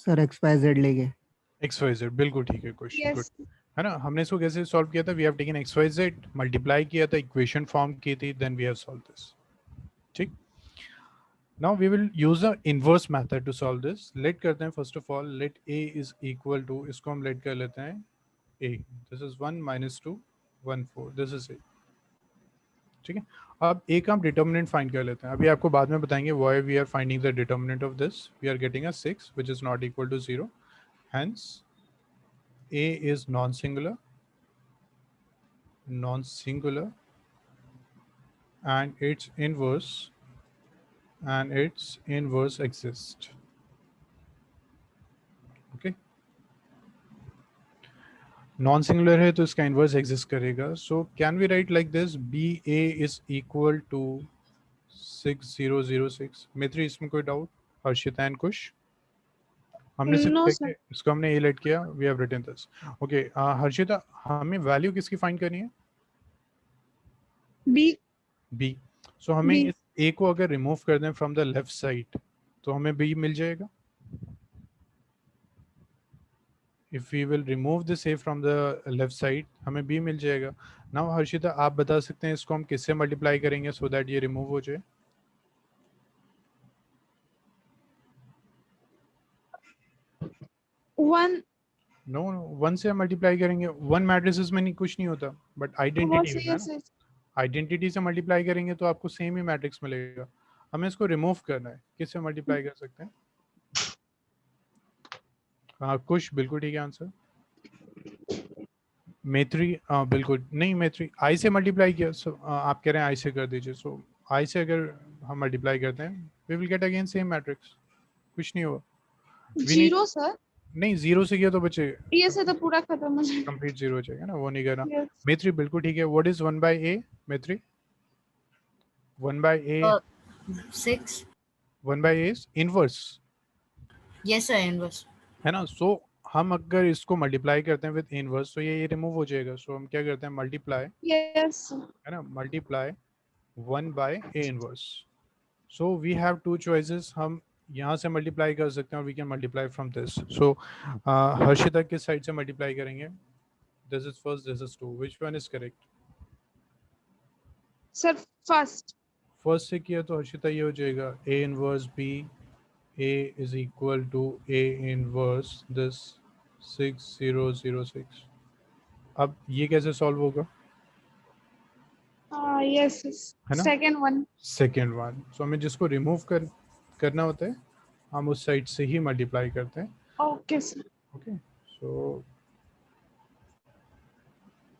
सर XYZ लेके. XYZ बिल्कुल ठीक है क्वेश्चन, गुड. Yes. है ना, हमने इसको कैसे सॉल्व किया था? We have taken XYZ, multiply किया था, इक्वेशन फॉर्म की थी, then we have solve this. ठीक. Now we will use A inverse method to solve this. Let करते हैं first of all, let a is equal to, इसको हम let कर लेते हैं a. This is 1 minus 2 1 4, this is a. ठीक है, अब a का हम डिटर्मिनेंट फाइंड कर लेते हैं. अभी आपको बाद में बताएंगे why we are finding the determinant of this. We are getting a 6 which is not equal to 0. Hence a is non-singular and its inverse exists. Okay, non-singular है तो इसका inverse exist करेगा. So can we write like this? ba is equal to 6006. मित्री इसमें कोई doubt? Harshita and कुश. हमने सिर्फ No, देखे sir. इसको हमने एलेट किया, we have written this. Okay Harshita, हमें वैल्यू किसकी फाइंड करनी है? B. बी। सो हमें B. इस ए को अगर रिमूव कर दें फ्रॉम द लेफ्ट साइड तो हमें बी मिल जाएगा। If we will remove this A from the left side हमें बी मिल जाएगा। नाउ हर्षिता आप बता सकते हैं इसको हम किससे मल्टीप्लाई करेंगे सो दैट ये रिमूव हो जाए? 1. नो नो, वन से हम मल्टीप्लाई करेंगे। वन मैट्रिसेस में नहीं कुछ नहीं होता, बट बहुत आइडेंटिटी सही होता है है ना। सर. आइडेंटिटी से मल्टीप्लाई करेंगे तो आपको सेम ही मैट्रिक्स मिलेगा। हमें इसको रिमूव करना है, किससे मल्टीप्लाई कर सकते हैं? हाँ कुछ बिल्कुल ठीक है आंसर। मैत्री बिल्कुल नहीं, मैत्री आई से मल्टीप्लाई किया। सो आप कह रहे हैं आई से कर दीजिए। सो आई से अगर हम मल्टीप्लाई करते हैं we will get again same matrix, कुछ नहीं होगा। We need, 0 sir. नहीं जीरो से किया तो बचेगा, ये से तो पूरा खत्म हो जाएगा. कंप्लीट जीरो हो जाएगा ना, वो नहीं करना। Yes. मैत्री बिल्कुल ठीक है। व्हाट इज वन बाय ए मैत्री? One by A, 6. One by A inverse Yes sir, inverse. है ना। सो हम अगर इसको मल्टीप्लाई करते हैं विद इनवर्स तो ये रिमूव हो जाएगा। सो हम क्या करते हैं मल्टीप्लाई, Yes. है ना, multiply one by A inverse. So we have two choices, हम यहाँ से मल्टीप्लाई कर सकते हैं और we can multiply from this. So Harshita किस साइड से मल्टीप्लाई करेंगे? This is first, this is two, which one is correct? Sir, first. First से किया तो हर्षिता ये हो जाएगा A inverse B, A is equal to A inverse this 6006। अब ये कैसे सॉल्व होगा? Yes. है ना, Second one. Second one. So हमें जिसको रिमूव करना होता है हम उस साइड से ही मल्टीप्लाई करते हैं। Okay, sir. ओके सो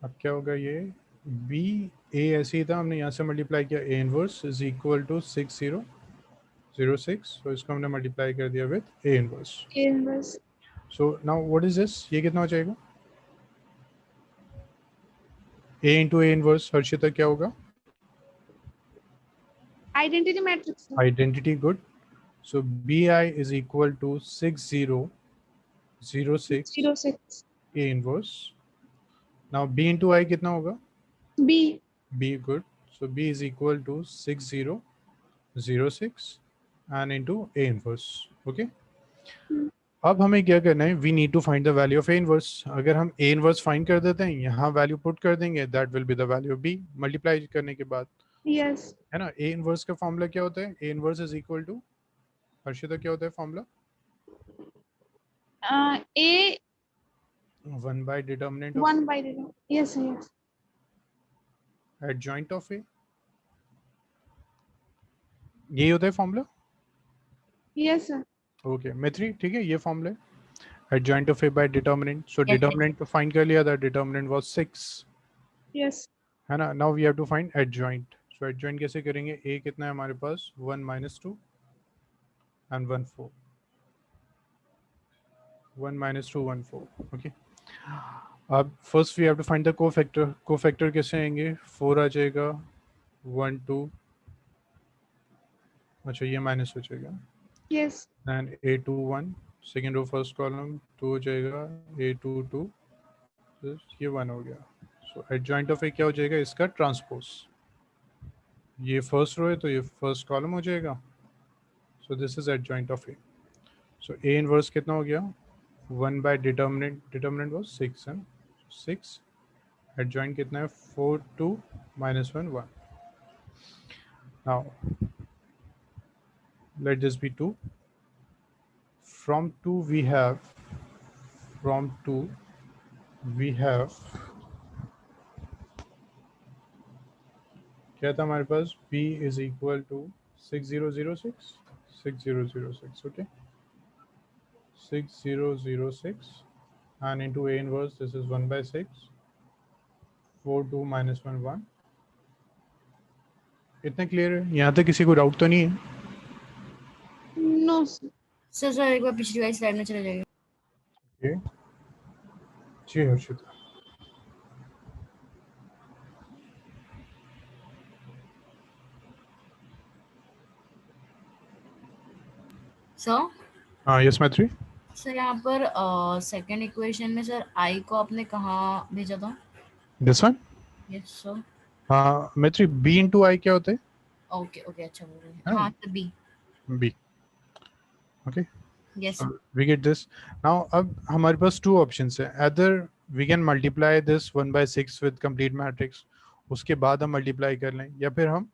अब क्या होगा, ये बी, ए ऐसे ही था, हमने यहाँ से मल्टीप्लाई किया, A inverse is equal to 6006। So इसको हमने मल्टीप्लाई कर दिया with A inverse. Inverse. So now what is this, ये कितना हो जाएगा? A into A inverse Harshita क्या होगा? Identity matrix, sir. Identity, good. So B I is equal to 6006 06. A inverse. Now B into I कितना होगा? B. B, good. So B is equal to 6006 and into A inverse. Okay. अब हमें क्या करना है, we need to find the value of A inverse. अगर हम ए inverse find कर देते हैं, यहाँ वैल्यू पुट कर देंगे, that will be the value of B multiply करने के बाद, Yes. है ना। ए इनवर्स का फॉर्मूला क्या होता है? A inverse is equal to, Harshita क्या होता है formula? A. 1 by determinant of 1 by the. Yes, sir. Yes. adjoint of A, यही होता है फॉर्मूला। Yes, sir. ओके मैत्री, ठीक है, ये फॉर्मूला है adjoint of A by determinant. So Yes, sir. determinant तो find कर लिया था, determinant was 6, Yes. है ना। Now we have to find adjoint. So adjoint कैसे करेंगे? A कितना है हमारे पास? 1 minus 2 and 1 4, 1 minus 2 1 4. Okay. अब first we have to find the cofactor. Cofactor कैसे आएंगे? 4 आ जाएगा, 1 2, अच्छा ये माइनस हो जाएगा, Yes. and A2 1, second row first column 2 हो जाएगा, A2 2, ये 1 हो गया। सो एडजॉइंट ऑफ ए क्या हो जाएगा? इसका ट्रांसपोज। ये फर्स्ट रो है तो ये फर्स्ट कॉलम हो जाएगा। So this is adjoint of A. So A inverse कितना हो गया? 1 बाय डिटर्मिनेंट, डिटर्मिनेंट वाज 6 है, 6। एडजॉइंट कितना है? 4 2 minus 1 1। Now let this be 2. From 2 we have, from 2 we have, क्या था हमारे पास? b is equal to 6006, 6006, okay, 6006 and into a inverse, this is 1 by 6, 4 2 minus 1 1। इतना क्लियर है? यहाँ तक किसी को डाउट तो नहीं है? No, sir. सर एक बार पिछली वाली स्लाइड में चले जाइए। Okay. जी हर्षिता। सर हाँ यस मैत्री। सर यहाँ पर सेकंड इक्वेशन में सर आई को आपने कहाँ भेजा था? This one. Yes sir. हाँ मैत्री, बी इंटू आई क्या होता है? ओके ओके, अच्छा बोल रहे हैं। हाँ sir, B. B. Okay, yes so sir. we get this. Now अब हमारे पास two options है, either we can multiply this 1/6 with complete matrix, उसके बाद हम multiply कर लें, या फिर हम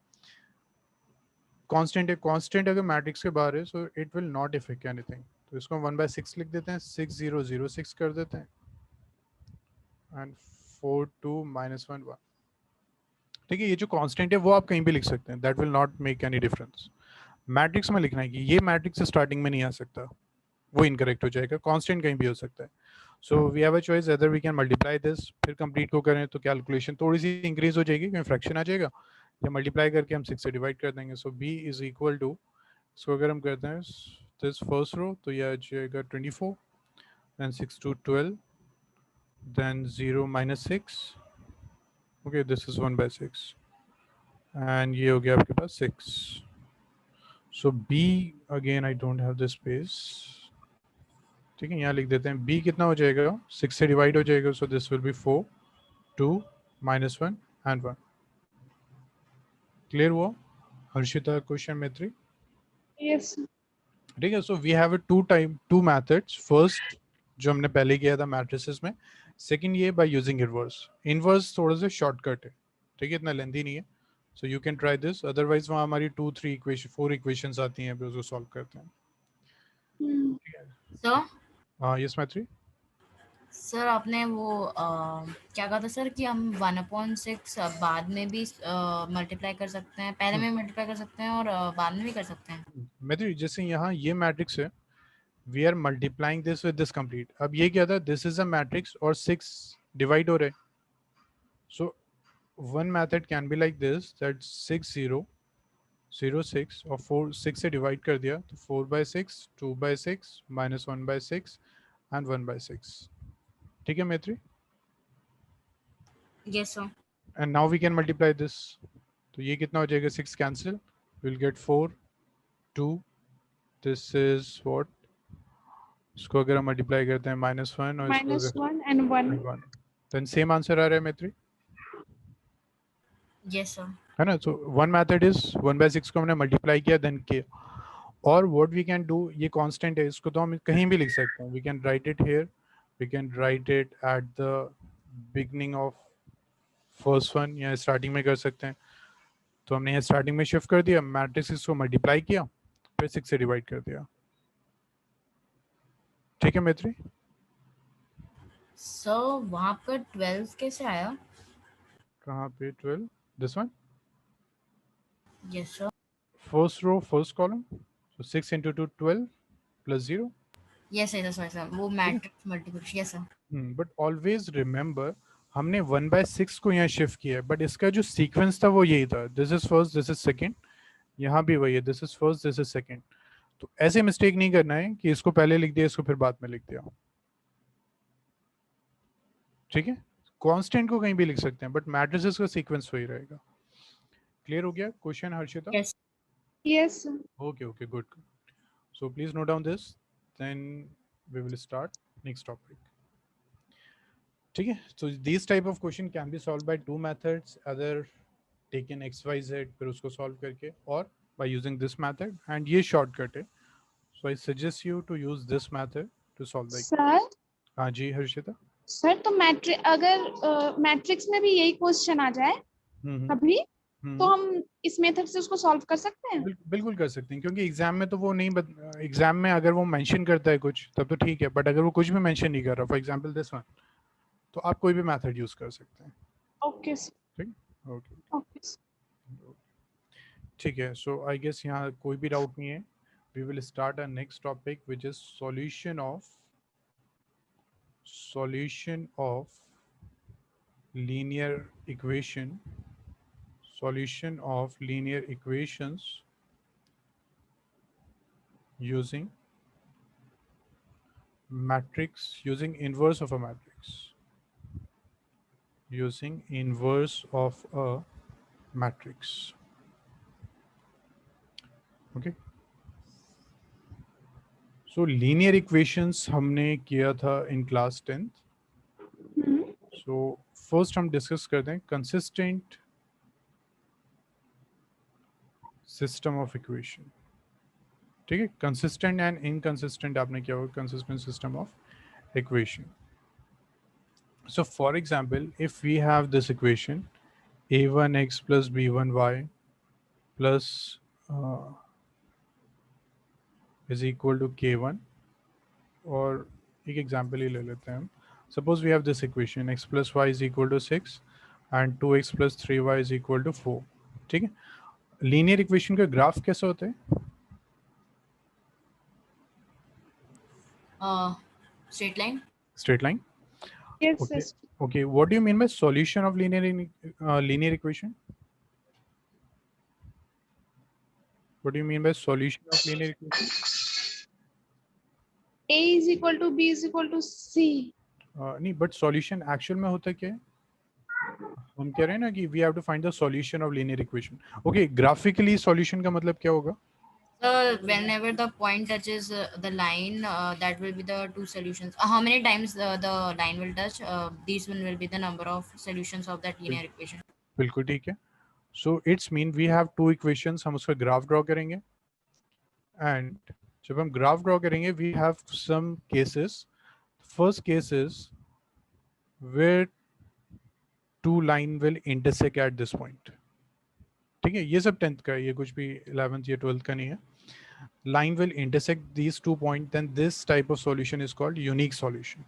constant है, constant अगर matrix के बाहर है so it will not affect anything, तो इसको हम 1/6 लिख देते हैं, 6006 कर देते हैं and 42 minus 1 1। ठीक है, ये जो कांस्टेंट है वो आप कहीं भी लिख सकते हैं, that will not make any difference. Matrix में लिखना है कि ये मैट्रिक्स स्टार्टिंग में नहीं आ सकता, वो इनकरेक्ट हो जाएगा, कांस्टेंट कहीं भी हो सकता है। So we have a choice, other we can multiply this, फिर कंप्लीट को करें तो कैलकुलेशन थोड़ी सी इंक्रीज हो जाएगी क्योंकि फ्रैक्शन आ जाएगा, या मल्टीप्लाई करके हम 6 से डिवाइड कर देंगे। सो बी इज इक्वल टू, इसको अगर हम करते हैं दिस फर्स्ट रो तो यह आ जाएगा 24, then 6 to 12, then 0 minus 6, okay this is 1/6, and ये हो गया आपके पास 6। So B again I don't have this space, ठीक है यहाँ लिख देते हैं, b कितना हो जाएगा, 6 से डिवाइड हो जाएगा, so this will be 4 2 minus 1 and 1। Clear हुआ हर्षिता, क्वेश्चन मैत्री? यस ठीक है, so we have two methods, first जो हमने पहले किया था मैट्रिसेस में, सेकंड ये बाय यूजिंग इनवर्स। इनवर्स थोड़ा सा शॉर्टकट है, ठीक है, इतना लेंथी नहीं है, so you can try this, otherwise वहाँ हमारी 2 3 इक्वेशन 4 इक्वेशंस आती हैं, फिर उसको सॉल्व करते हैं। सर। हाँ यस मैत्री। सर आपने वो क्या कहा था सर कि हम 1/6 बाद में भी मल्टीप्लाई कर सकते हैं, पहले में मल्टीप्लाई कर सकते हैं और बाद में भी कर सकते हैं। मैत्री जैसे यहाँ ये मैट्रिक्स है, we are multiplying this with this complete, अब ये क्या था, दिस इज अ मैट्रिक्स और 6 डिवाइड हो रहे, so one method can be like this, that 6006 और 6 से डिवाइड कर दिया तो 4/6 2/6 -1/6 एंड 1/6। ठीक है Maitri, yes sir. And now we can multiply this, तो ये कितना हो जाएगा, 6 cancel, will get 4 2, this is what, इसको अगर हम मल्टीप्लाई करते हैं -1 और इसको -1 and 1। 1, देन सेम आंसर आ रहा है मैत्री, यस सर। है ना। सो वन मेथड इज 1/6 को हमने मल्टीप्लाई किया देन के, और व्हाट वी कैन डू, ये कांस्टेंट है, इसको तो हम कहीं भी लिख सकते हैं, we can write it here, we can write it at the beginning of first one, या स्टार्टिंग में कर सकते हैं, तो हमने यहाँ स्टार्टिंग में शिफ्ट कर दिया, मैट्रिक्स को मल्टीप्लाई किया, फिर 6 से डिवाइड कर दिया। ठीक है मैत्री। सर वहाँ पर 12 कैसे आया? कहाँ पे 12, this one, yes sir. First row first column, so 6 into 2 12 plus 0। Yes sir, sir sir वो matrix multiplication. Yes sir. But always remember, हमने 1/6 को यहाँ शिफ्ट किया है, बट इसका जो सीक्वेंस था वो यही था, this is first this is second, यहाँ भी वही है, this is first this is second, तो ऐसे मिस्टेक नहीं करना है कि इसको पहले लिख दिया इसको फिर बाद में लिख दिया। ठीक है, कांस्टेंट को कहीं भी लिख सकते हैं बट मैट्रिसेस का सीक्वेंस वही रहेगा। क्लियर हो गया question Harshita? Yes. Yes okay okay good, so please note down this, then we will start next topic. ठीक है, so these type of question can be solved by two methods, either taken XYZ फिर उसको solve करके, और by using this method, and ये shortcut है, so I suggest you to use this method to solve the। Sir. हाँ जी Harshita. Sir तो अगर matrix में भी यही क्वेश्चन आ जाए कभी, तो हम इस मेथड से उसको सॉल्व कर सकते हैं? बिल्कुल कर सकते हैं, क्योंकि एग्जाम में तो वो नहीं एग्जाम में अगर वो मेंशन करता है कुछ तब तो ठीक है, बट अगर वो कुछ भी मेंशन नहीं कर रहा, फॉर एग्जांपल दिस वन, तो आप कोई भी मेथड यूज कर सकते हैं। Okay sir. ठीक, ओके ओके सर। ठीक है, सो आई गेस यहाँ कोई भी डाउट नहीं है, we will start our next topic, which is solution of linear equation, solution of linear equations using matrix, using inverse of a matrix, using inverse of a matrix। Okay, so linear equations हमने किया था in class 10th. So first हम discuss करते हैं consistent system of equation. ठीक है, consistent and inconsistent आपने क्या होगा, consistent system of equation. So for example, if we have this equation a1x plus b1y plus is equal to k1, और एक एग्जाम्पल ही ले लेते हैं हम. Suppose we have this equation x plus y is equal to 6 and 2x plus 3y is equal to 4. ठीक है, linear equation का graph कैसा होता है? Straight line. Straight line. Yes, Okay. yes. Okay, what do you mean by solution of linear equation? What do you mean by solution of linear equation? A is equal to B is equal to C. नहीं, but solution actual में होता क्या है? हम कह रहे हैं ना कि we have to find the solution of linear equation. Okay, graphically solution का मतलब क्या होगा? So whenever the point touches the line, that will be the two solutions. How many times the line will touch? These one will be the number of solutions of that linear equation. बिल्कुल ठीक है. So it's mean we have two equations, हम उसका graph draw करेंगे and जब हम graph draw करेंगे we have some cases. First case is where two line will intersect at this point. ठीक है, ये सब 10th का है, ये कुछ भी 11th या 12th का नहीं है. Line will intersect these 2 points, then this type of solution is called unique solution.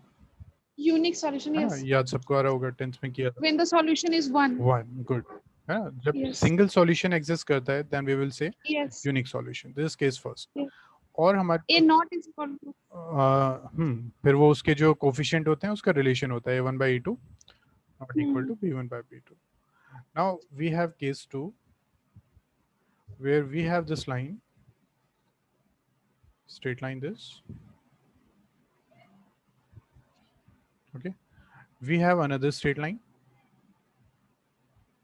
Unique solution, है ना, yes. याद सबको आ रहा होगा, 10th में किया था. When the solution is 1. 1, good. है ना, जब Yes. single solution exist करता है then we will say Yes. unique solution. This is case first. Yes. और हमारे A not is equal to. फिर वो उसके जो कोफिशिएंट होते हैं उसका रिलेशन होता है a1 by a2 not equal to b1 by b2. Now we have case 2 where we have this line, straight line this. Okay, we have another straight line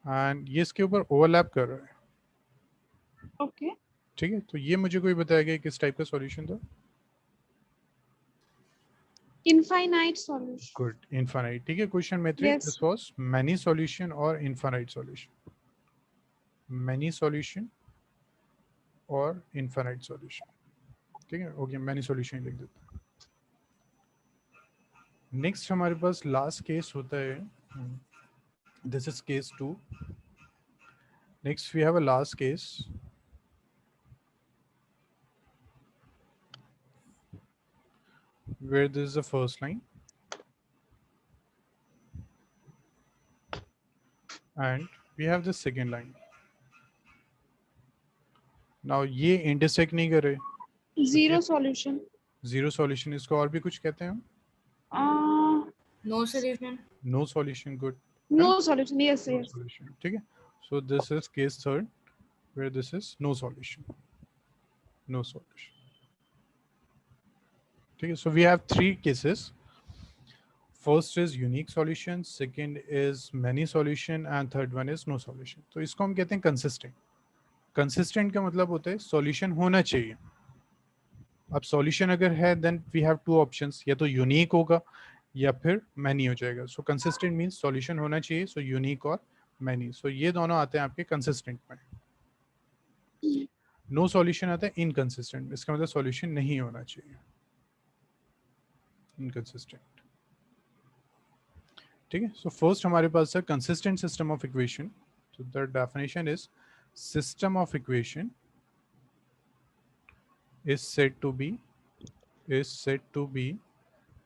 and ये इसके ऊपर ओवरलैप कर रहा है. Okay. ठीक है, तो ये मुझे कोई बताएगा कि किस टाइप का सॉल्यूशन था? Infinite solution. Good, infinite. ठीक है, क्वेश्चन में Yes. This was many solution और इनफाइनाइट सॉल्यूशन. मैनी सॉल्यूशन और इनफाइनाइट सॉल्यूशन. ठीक है, ओके, मैनी सॉल्यूशन लिख देते हैं. नेक्स्ट हमारे पास लास्ट केस होता है, this is case 2. Next we have a last case where this is the first line and we have the second line. Now ये intersect नहीं कर रहे. Zero solution. Zero solution, इसको और भी कुछ कहते हैं हम? No solution. No solution, good. No solution. Yes, No yes. solution. ठीक है. So this is case 3rd where this is no solution. No solution. ठीक है. So we have 3 cases. First is unique solution, second is many solution and third one is no solution. तो इसको हम कहते हैं consistent. Consistent का मतलब होता है solution होना चाहिए. अब solution अगर है then we have 2 options, या तो unique होगा या फिर many हो जाएगा. So consistent means solution होना चाहिए, so unique और many. So ये दोनों आते हैं आपके consistent में. No solution आता है inconsistent, इसका मतलब solution नहीं होना चाहिए. Inconsistent. ठीक है. So first हमारे पास है consistent system of equation. So the definition is system of equation is said to be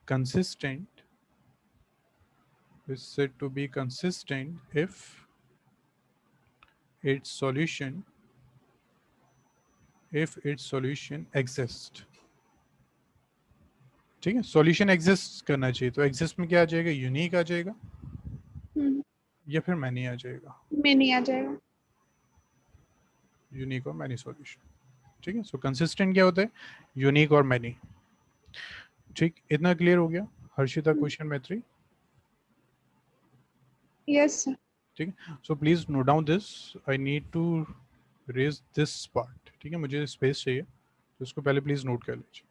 consistent if its solution exists. ठीक है, सॉल्यूशन एग्जिस्ट करना चाहिए. तो एग्जिस्ट में क्या आ जाएगा? यूनिक आ जाएगा या फिर मैनी आ जाएगा? Many आ जाएगा. यूनिक और मैनी सॉल्यूशन. ठीक है. सो कंसिस्टेंट क्या होता है? यूनिक और मैनी. ठीक, इतना क्लियर हो गया? हर्षिता, क्वेश्चन में 3. Yes, sir. ठीक है. So please note down this. I need to raise this part. ठीक है, मुझे स्पेस चाहिए, तो इसको पहले प्लीज नोट कर लीजिए.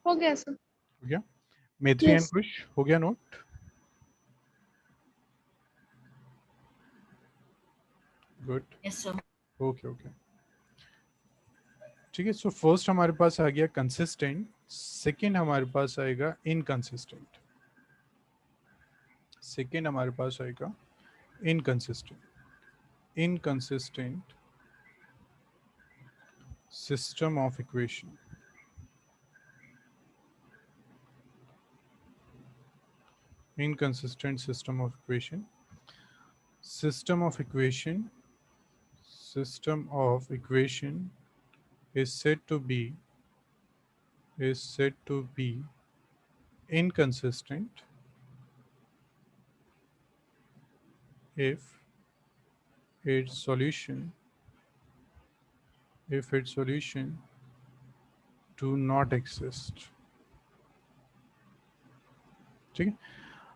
हो गया सर। हो गया? मैत्री एंड यस। कुश हो गया note? Good. Yes sir. Okay okay ठीक है। सो फर्स्ट हमारे पास आ गया कंसिस्टेंट, सेकंड हमारे पास आएगा इनकंसिस्टेंट, सेकंड हमारे पास आएगा inconsistent, inconsistent system of equation, inconsistent system of equation, system of equation, system of equation is said to be inconsistent if its solution do not exist. ठीक है?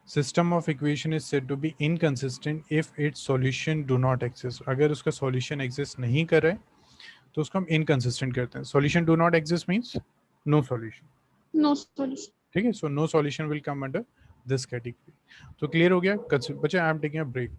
System of equation is said to be inconsistent if it's solution do not exist. अगर उसका solution exist नहीं कर रहा है तो उसको हम इनकंसिस्टेंट कहते हैं। Solution do not exist means no solution. No solution. ठीक है, so no solution will come under this category. तो क्लियर हो गया बच्चे? I am taking a break.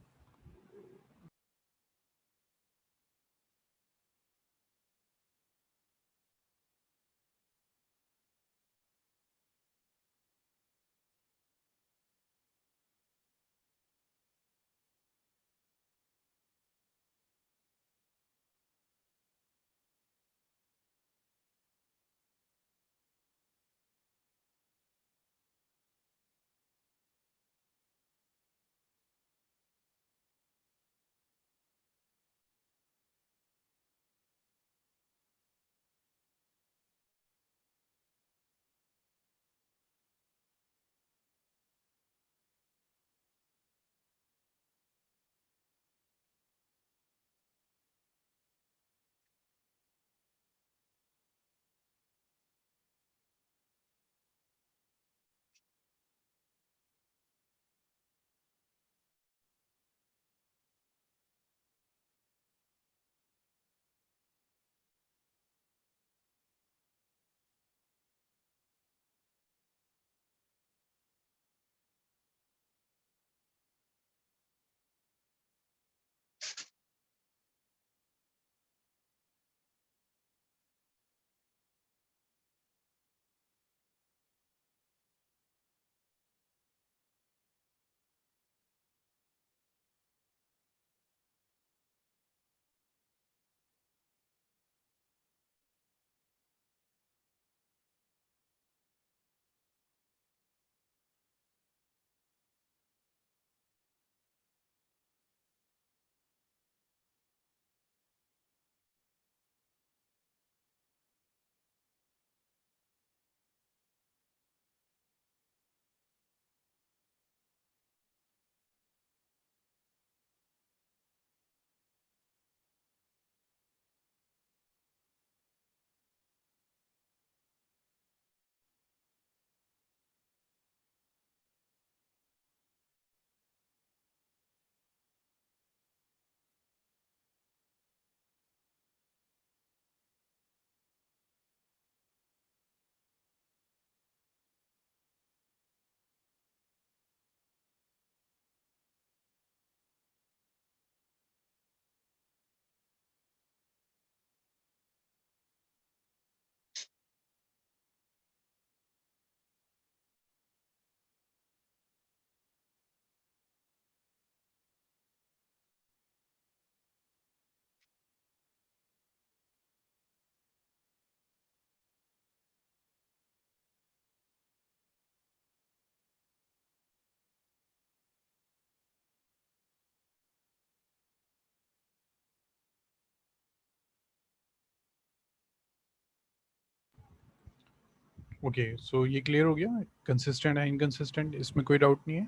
Okay so ये क्लियर हो गया, कंसिस्टेंट है इनकंसिस्टेंट, इसमें कोई डाउट नहीं है।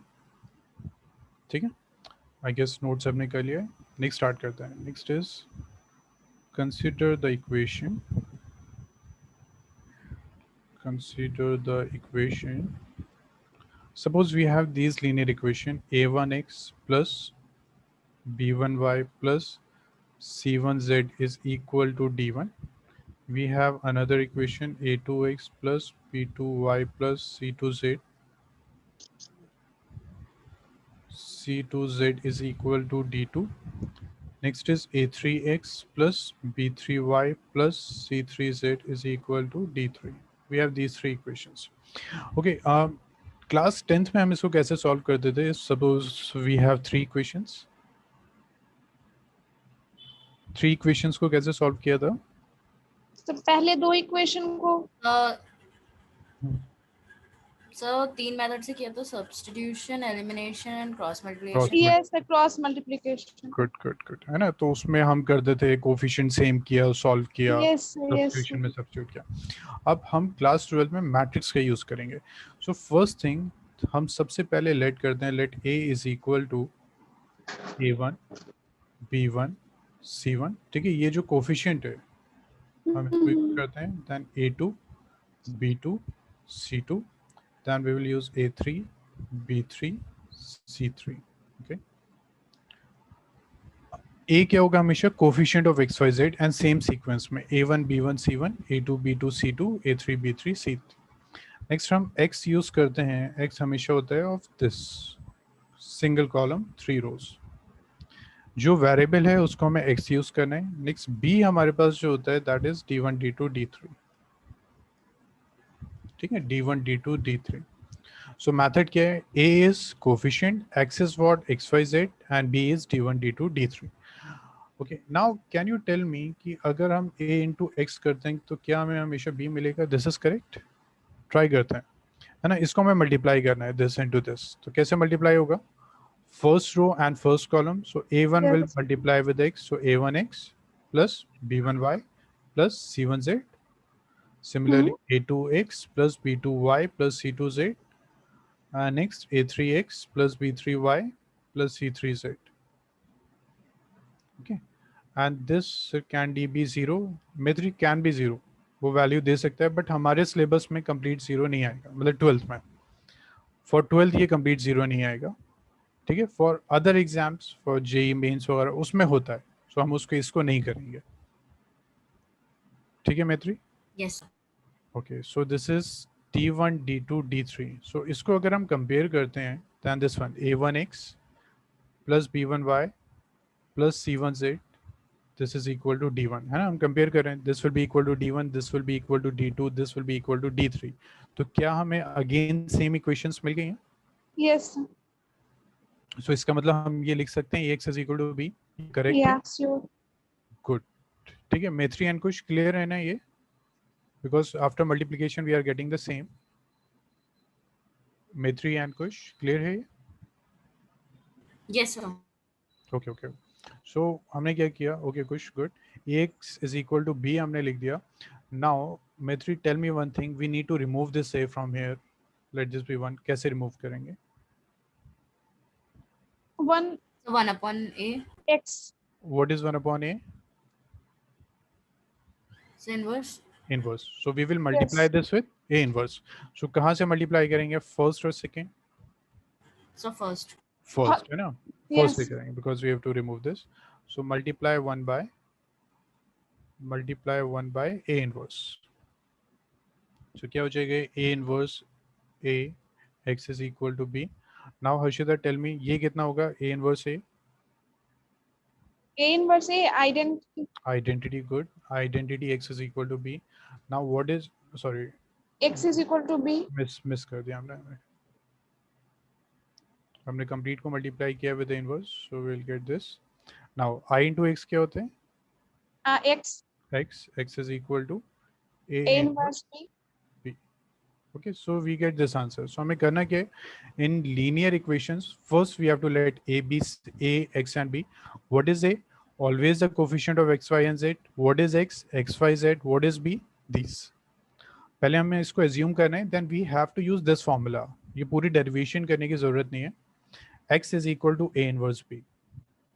ठीक है, आई गेस नोट्स सबने कर लिया है। नेक्स्ट स्टार्ट करते हैं। Next is consider the equation, consider the equation. Suppose we have these linear equation a1x plus b1y plus c1z is equal to d1. we have another equation a2x plus b2y plus c2z. c2z is equal to d2. Next is a3x plus b3y plus c3z is equal to d3. We have these three equations. Okay, class 10th में हम इसको कैसे solve करते थे? Suppose we have three equations, three equations को कैसे solve किया था? तो पहले दो इक्वेशन को सर तीन मेथड से किया था, substitution, elimination and cross Cross multiplication. Yes cross multiplication. Good good good, है ना? तो उसमें हम करते थे कोफिशिएंट सेम किया, सॉल्व किया, यस यस सब्स्टिट्यूशन में सब्स्टिट्यूट किया। अब हम क्लास 12 में मैट्रिक्स का यूज करेंगे। सो फर्स्ट थिंग हम सबसे पहले लेट करते हैं, let a is equal to a1 b1 c1। ठीक है, ये जो कोफिशिएंट है हम इसको यूज करते हैं। Then a2 b2 c2, then we will use a3 b3 c3। okay, a क्या होगा? हमेशा coefficient of x y z and same sequence में a1 b1 c1 a2 b2 c2 a3 b3 c3। Next हम x use करते हैं। x हमेशा होता है ऑफ दिस सिंगल कॉलम 3 रोज। जो वेरिएबल है उसको हमें x यूज करना है। नेक्स्ट b हमारे पास जो होता है that is d1 d2 d3। ठीक है, d1 d2 d3। So method क्या है? A is coefficient, X is what? X, Y, Z and B is D1, D2, D3. Okay, now can you tell me कि अगर हम A into X करते हैं तो क्या हमें हमेशा B मिलेगा? This is correct? Try करते हैं, है ना? इसको हमें multiply करना है, this into this। तो कैसे multiply होगा? First row and first column. So A1 will Yes. multiply with X. So A1X plus B1Y plus C1Z. Similarly, A2X plus B2Y plus C2Z. Next a3x plus b3y plus c3z। okay, and this can be 0, method can be 0, वो value दे सकता है, but हमारे syllabus में complete 0 नहीं आएगा, मतलब 12th में। For 12th ये कंप्लीट 0 नहीं आएगा। ठीक है, for other exams, for JEE mains वगैरह उसमें होता है, सो हम उसको इसको नहीं करेंगे। ठीक है Maitri? Yes sir. Okay, so this is d1 d2 d3। So इसको अगर हम कंपेयर करते हैं then this one a1x plus b1y plus c1z, this is equal to d1, है ना? हम कंपेयर कर रहे हैं, this will be equal to d1, this will be equal to d2, this will be equal to d3। तो क्या हमें अगेन सेम इक्वेशंस मिल गई हैं? यस सो इसका मतलब हम ये लिख सकते हैं x is equal to b। Correct है? या श्योर। गुड। ठीक है, मेथ्री एंड कुछ क्लियर है ना ये? Because after multiplication we are getting the same. Maitri and Kush clear है ये? Yes sir. Okay okay, so हमने क्या किया? Okay Kush good, x is equal to b हमने लिख दिया। Now Maitri tell me one thing, we need to remove this a from here. Let this be 1। कैसे रिमूव करेंगे? 1 1 upon a x what is 1 upon a? so inverse। Inverse. So we will multiply this with a inverse. So कहाँ से multiply करेंगे? First और second? so first। First, है ना? First से यस करेंगे because we have to remove this. So multiply 1 by a inverse. So क्या हो जाएगा? a inverse a x is equal to b। Now Harshita tell me ये कितना होगा? a inverse a inverse A identity identity, good, identity x is equal to b। now what is, sorry, x is equal to b। Miss कर दिया हमने complete को multiply किया with inverse, so we will get this. Now i into x क्या होते हैं? x is equal to a a inverse inverse b। b। okay, so we get this answer। so हमें करना क्या है? in linear equations first we have to let a x and b। what is a? always the coefficient of x, y and z। what is x? x, y, z। what is b? these। पहले हमें इसको assume करना है, then we have to use this formula. ये पूरी derivation करने की जरूरत नहीं है। x is equal to a inverse b।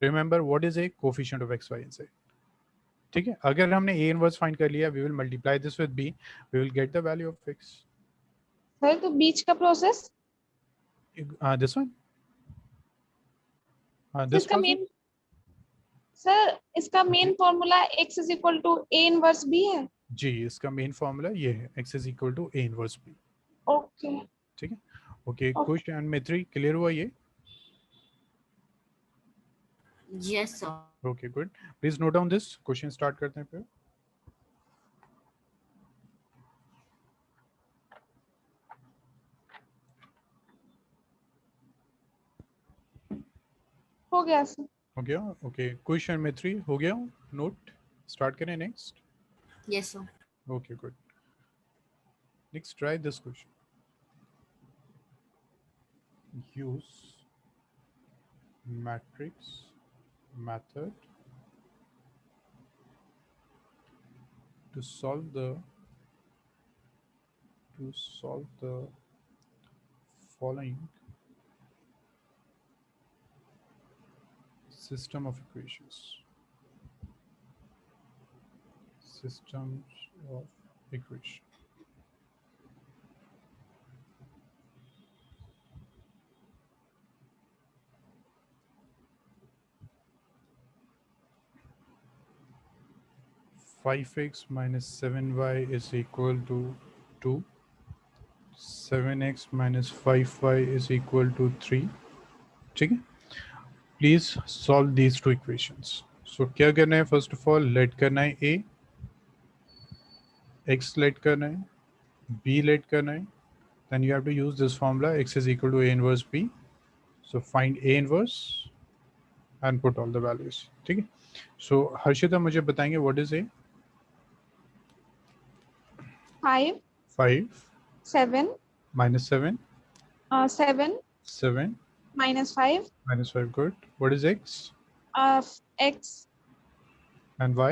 Remember what is a? Coefficient of x, y and z। ठीक है, अगर हमने a इनवर्स फाइंड कर लिया, we will multiply this with b, we will get the value of x। Sir तो बीच का process this one, this इसका मेन सर इसका main formula x is equal to a inverse b है। जी, इसका मेन फॉर्मूला ये है, x is equal to a inverse b। Okay ठीक है, okay Kush and Maitri clear हुआ ये? Yes sir. Okay good, please note down this. Question start करते हैं फिर। हो गया सर। हो गया, ओके कुश एंड मेथ्री हो गया नोट, स्टार्ट करें next. Yes sir. Okay, good. Next, try this question. Use matrix method to solve the following system of equations. Systems of equation. Five x minus 7y is equal to 2. 7x minus 5y is equal to 3. ठीक है, please solve these two equations. So क्या करना है, first of all late करना है a, x late करना है, b late करना है, then you have to use this formula x is equal to a inverse b. So find a inverse and put all the values. ठीक है, so Harshita मुझे बताएंगे what is a? 5 5 7 minus 7 7 7 minus 5 minus 5, good. What is x x and y?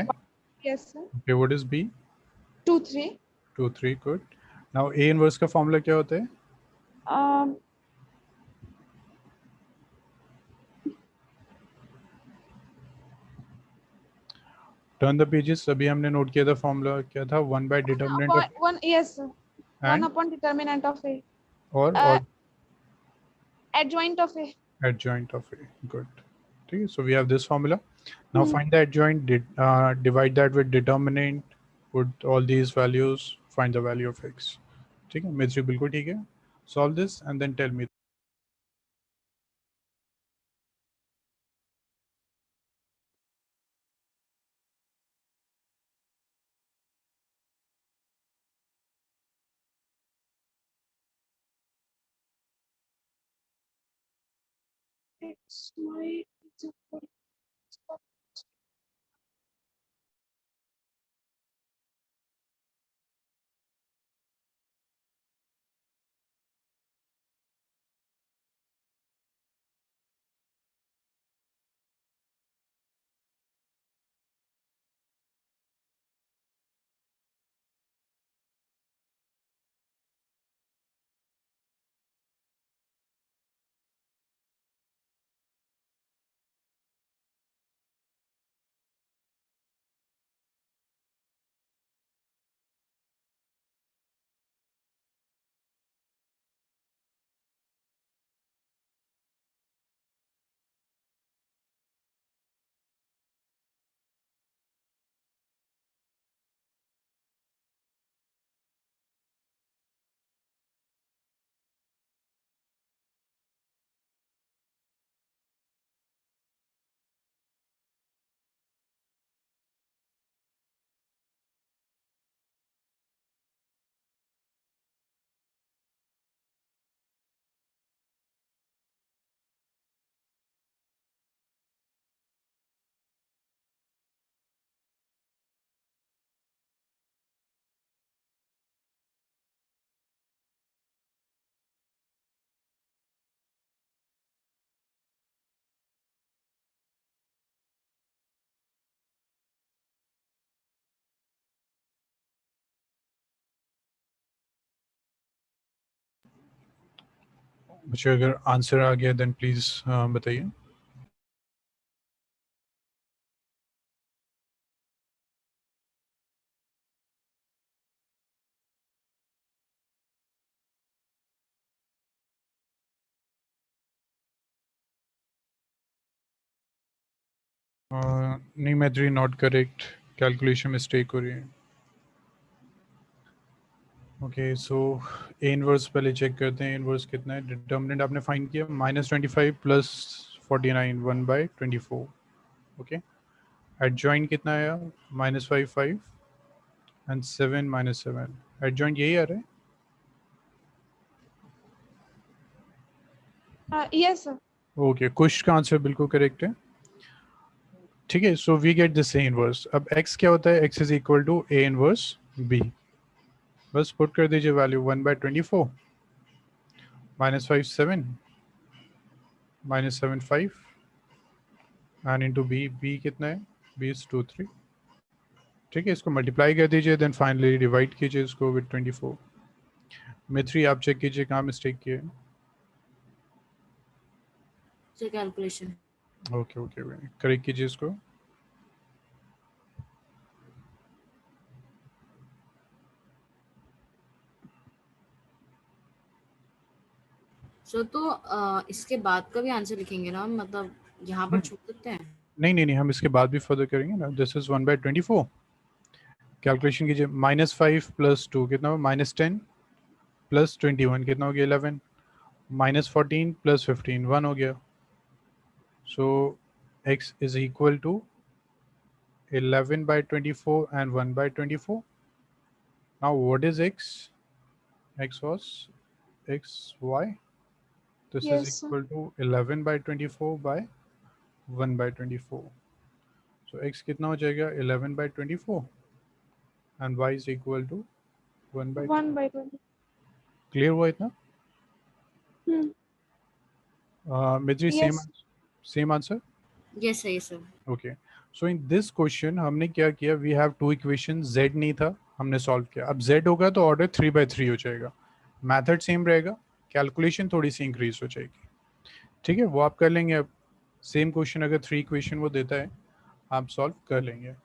yes sir Okay, what is b? 2 3 2 3, good. Now a inverse का formula क्या होता है? um, turn the pages, अभी हमने नोट किया था फॉर्मूला क्या था, 1 by determinant of one yes sir 1 and upon determinant of a or adjoint of a adjoint of a, good. ठीक है, so we have this formula. Now find the adjoint, divide that with determinant, put all these values, find the value of x. ठीक है, मित्री बिल्कुल ठीक है, solve this and then tell me. x y is equal to मुझे अगर answer आ गया then please बताइए। नहीं मैत्री, नॉट करेक्ट, कैलकुलेशन मिस्टेक हो रही है। ओके सो ए इनवर्स पहले चेक करते हैं, इनवर्स कितना है। डिटर्मिनेंट आपने फाइंड किया -25 प्लस 49 1/24। ओके, एडजॉइंट कितना आया -5 5 एंड 7 -7। एडजॉइंट यही आ रहा है। Yes sir. ओके, कुछ का आंसर बिल्कुल करेक्ट है। ठीक है, so we get this A inverse. अब x क्या होता है, x is equal to A inverse b। बस पुट कर दीजिए value 1/24 -5 7 -7 5 and into b। b कितना है, b इज 2 3। ठीक है, इसको मल्टीप्लाई कर दीजिए, देन फाइनली डिवाइड कीजिए इसको विद 24। मिथ्री आप चेक कीजिए कहाँ मिस्टेक किए। कैलकुलेशन। ओके ओके, करेक्ट कीजिए इसको। सो तो इसके बाद का भी आंसर लिखेंगे ना हम, मतलब यहाँ पर छूट सकते हैं? नहीं नहीं नहीं, हम इसके बाद भी फर्दर करेंगे ना। This is 1/24। कैलकुलेशन कीजिए, -5 + 2 कितना हो, -10 + 21 कितना हो गया 11, -14 + 15 1 हो गया। So x is equal to 11/24 and 1/24। Now what is x? x was xy। This is yes sir. Equal to 11/24 by 1/24। सो x कितना हो जाएगा 11/24 and y is equal to 1/2। 1/20। Clear हुआ इतना? Maitri yes. Same answer. Yes sir, yes sir. Okay, so in this question हमने क्या किया, we have two equation. z नहीं था, हमने सॉल्व किया। अब z होगा तो ऑर्डर 3/3 हो जाएगा। मेथड सेम रहेगा, कैलकुलेशन थोड़ी सी इंक्रीज हो जाएगी। ठीक है, वो आप कर लेंगे। अब सेम क्वेश्चन अगर 3 इक्वेशन वो देता है, आप सॉल्व कर लेंगे।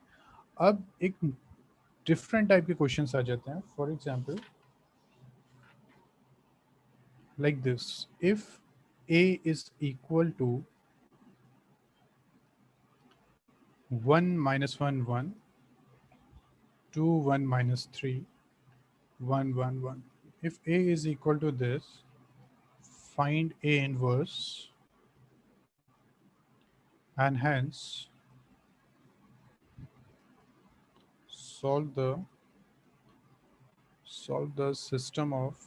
अब एक डिफरेंट टाइप के क्वेश्चन आ जाते हैं। For example like this: if a is equal to 1 - 1 1, 2 1 -3 1 1 1, if a is equal to this, find a inverse and hence solve the system of